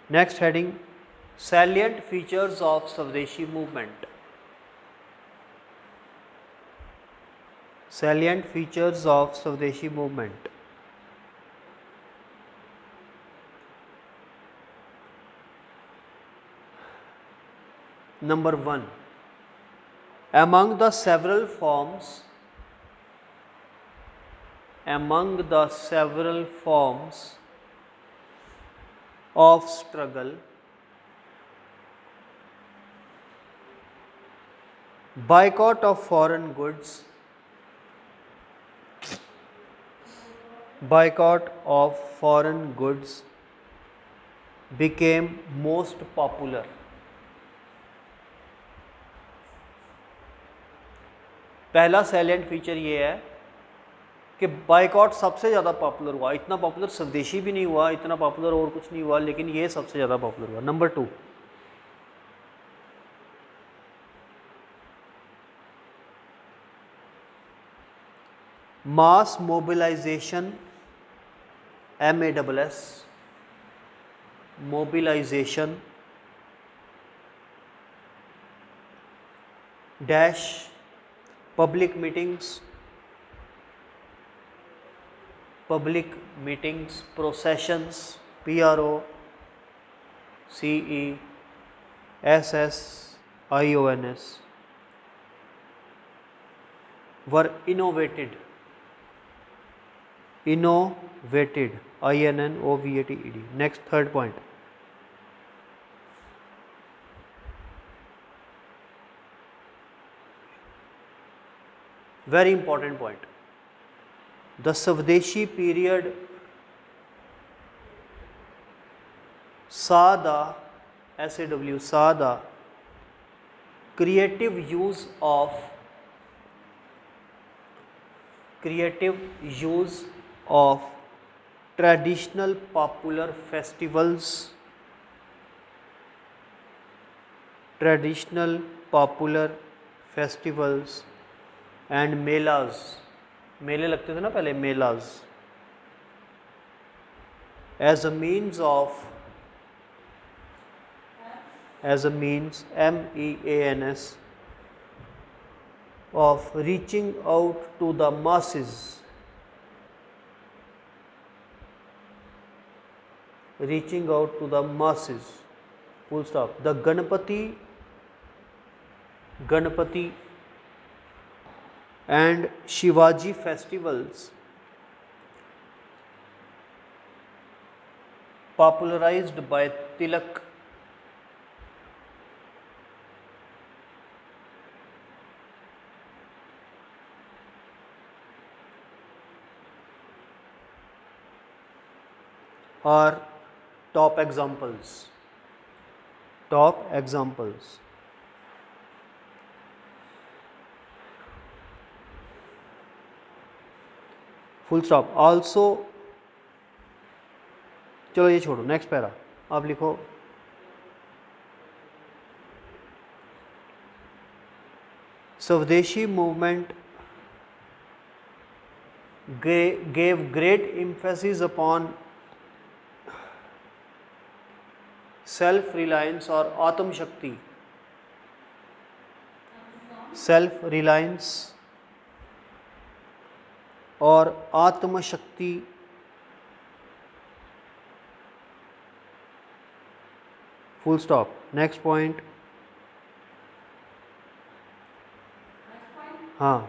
Next heading, salient features of Swadeshi movement. Salient features of Swadeshi movement. Number 1, among the several forms of struggle, boycott of foreign goods became most popular. पहला salient feature ये है कि boycott सबसे ज़्यादा popular हुआ। इतना popular स्वदेशी भी नहीं हुआ, इतना पॉपुलर और कुछ नहीं हुआ, लेकिन ये सबसे ज़्यादा पॉपुलर हुआ। Number 2, mass mobilisation, MASS, mobilisation dash public meetings, processions, PROCESSIONS were innovated, INNOVATED. Next, third point, very important point, the Swadeshi period saw the creative use of traditional popular festivals, and melas, मेले लगते थे ना पहले, melas, as a means MEANS of reaching out to the masses, full stop. The Ganpati and Shivaji festivals popularized by Tilak are top examples. Full stop. Also, चलो ये छोड़ो, next para आप लिखो, Swadeshi movement gave great emphasis upon self-reliance or Atam Shakti, self-reliance और आत्म शक्ति, full stop. Next point, हाँ,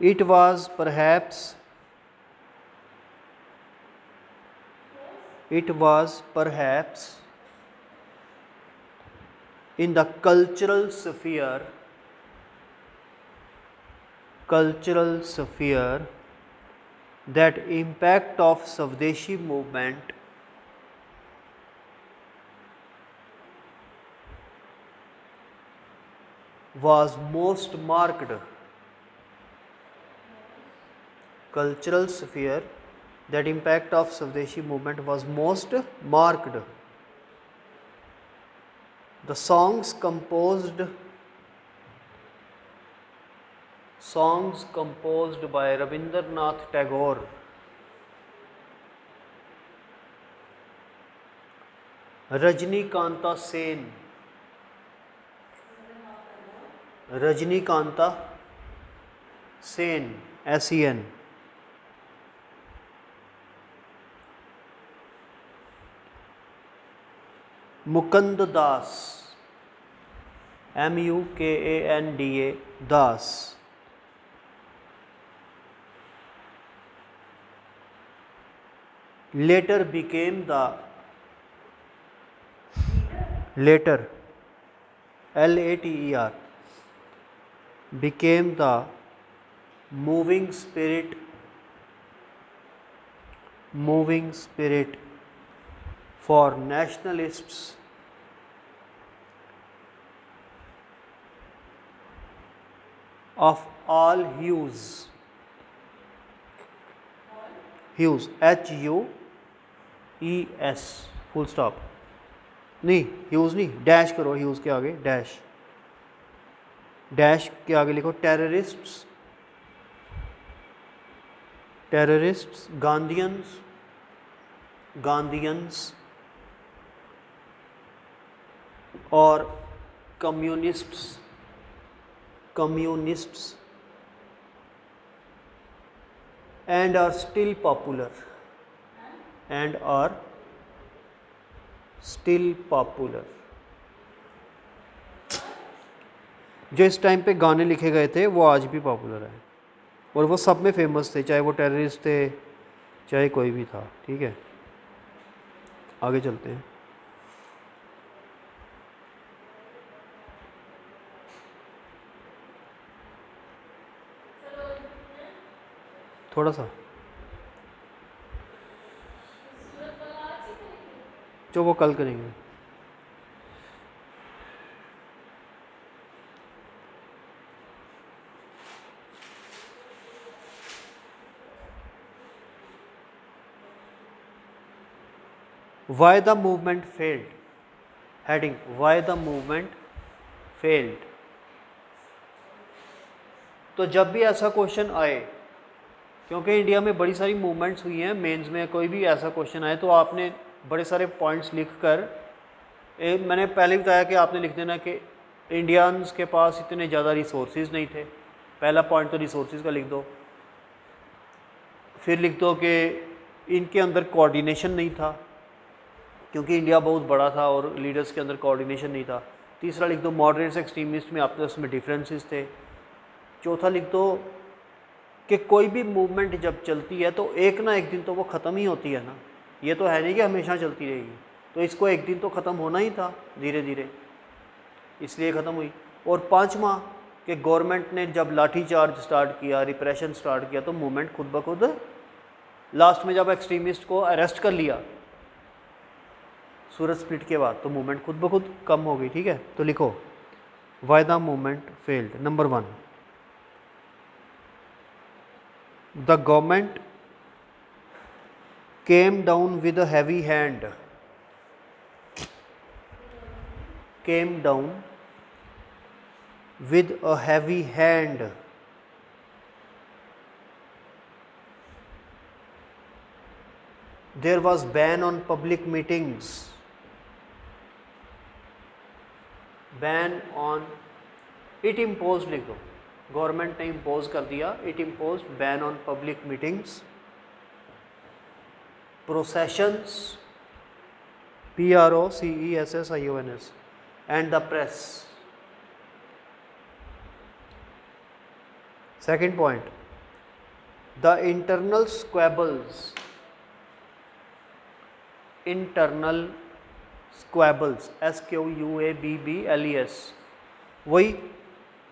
it was perhaps in the cultural sphere that impact of Swadeshi movement was most marked. Cultural sphere that impact of Swadeshi movement was most marked. The songs composed by Rabindranath Tagore, Rajnikanta Sen, SEN, Mukund Das, MUKANDA Das, later became the later LATER became the moving spirit for nationalists of all hues, HUES, full stop नहीं, huge नहीं, dash करो, huge के आगे dash के आगे लिखो terrorists, गांधीयंस और communists and are still popular जो इस टाइम पे गाने लिखे गए थे वो आज भी पॉपुलर हैं और वो सब में फेमस थे, चाहे वो टेररिस्ट थे चाहे कोई भी था। ठीक है, आगे चलते हैं। थोड़ा सा जो वो कल करेंगे। Why the movement failed? Heading: Why the movement failed? तो जब भी ऐसा क्वेश्चन आए, क्योंकि इंडिया में बड़ी सारी मूवमेंट्स हुई हैं, मेंस में कोई भी ऐसा क्वेश्चन आए तो आपने बड़े सारे पॉइंट्स लिख कर, मैंने पहले बताया कि आपने लिख देना कि इंडियंस के पास इतने ज़्यादा रिसोर्सेज नहीं थे। पहला पॉइंट तो रिसोर्सेज का लिख दो, फिर लिख दो कि इनके अंदर कोऑर्डिनेशन नहीं था क्योंकि इंडिया बहुत बड़ा था और लीडर्स के अंदर कोऑर्डिनेशन नहीं था। तीसरा लिख दो मॉडरेट्स एक्सट्रीमिस्ट में आपस में डिफरेंसेस थे। चौथा लिख दो कि कोई भी मूवमेंट जब चलती है तो एक ना एक दिन तो वो ख़त्म ही होती है ना, ये तो है नहीं कि हमेशा चलती रहेगी, तो इसको एक दिन तो ख़त्म होना ही था धीरे धीरे, इसलिए ख़त्म हुई। और पाँचवा कि गवर्नमेंट ने जब लाठी चार्ज स्टार्ट किया, रिप्रेशन स्टार्ट किया, तो मूवमेंट खुद ब खुद लास्ट में जब एक्सट्रीमिस्ट को अरेस्ट कर लिया सूरत स्प्लिट के बाद, तो मूवमेंट खुद ब खुद कम हो गई। ठीक है, तो लिखो why the movement failed. Number 1, the government came down with a heavy hand, there was ban on public meetings, it imposed, लिख दो, गवर्नमेंट ने इम्पोज कर दिया, it impose ban on public meetings, processions, PROCESSIONS, and the press. Second point, the internal squabbles, SQUABBLES, वही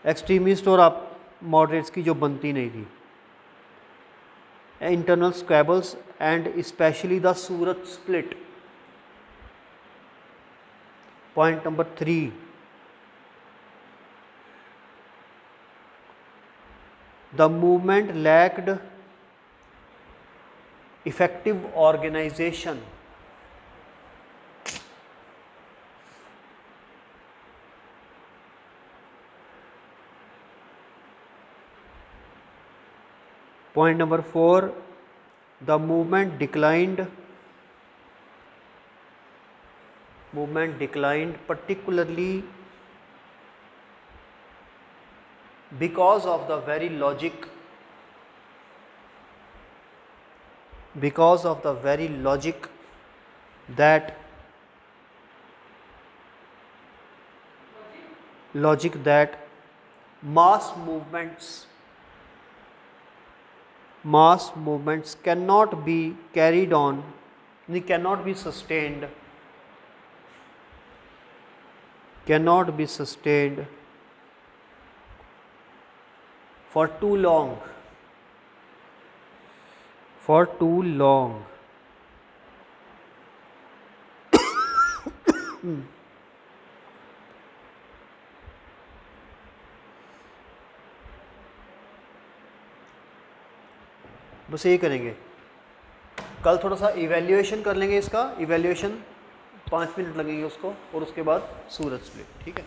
extremist और आप moderates की जो बनती नहीं थी, internal squabbles and specially the Surat split. Point number 3, the movement lacked effective organisation, point number 4, the movement declined particularly because of the very logic that logic that mass movements cannot be carried on, cannot be sustained for too long. बस यही करेंगे। कल थोड़ा सा evaluation कर लेंगे इसका, evaluation 5 minute लगेंगे उसको, और उसके बाद सूरज स्प्लिट, ठीक है।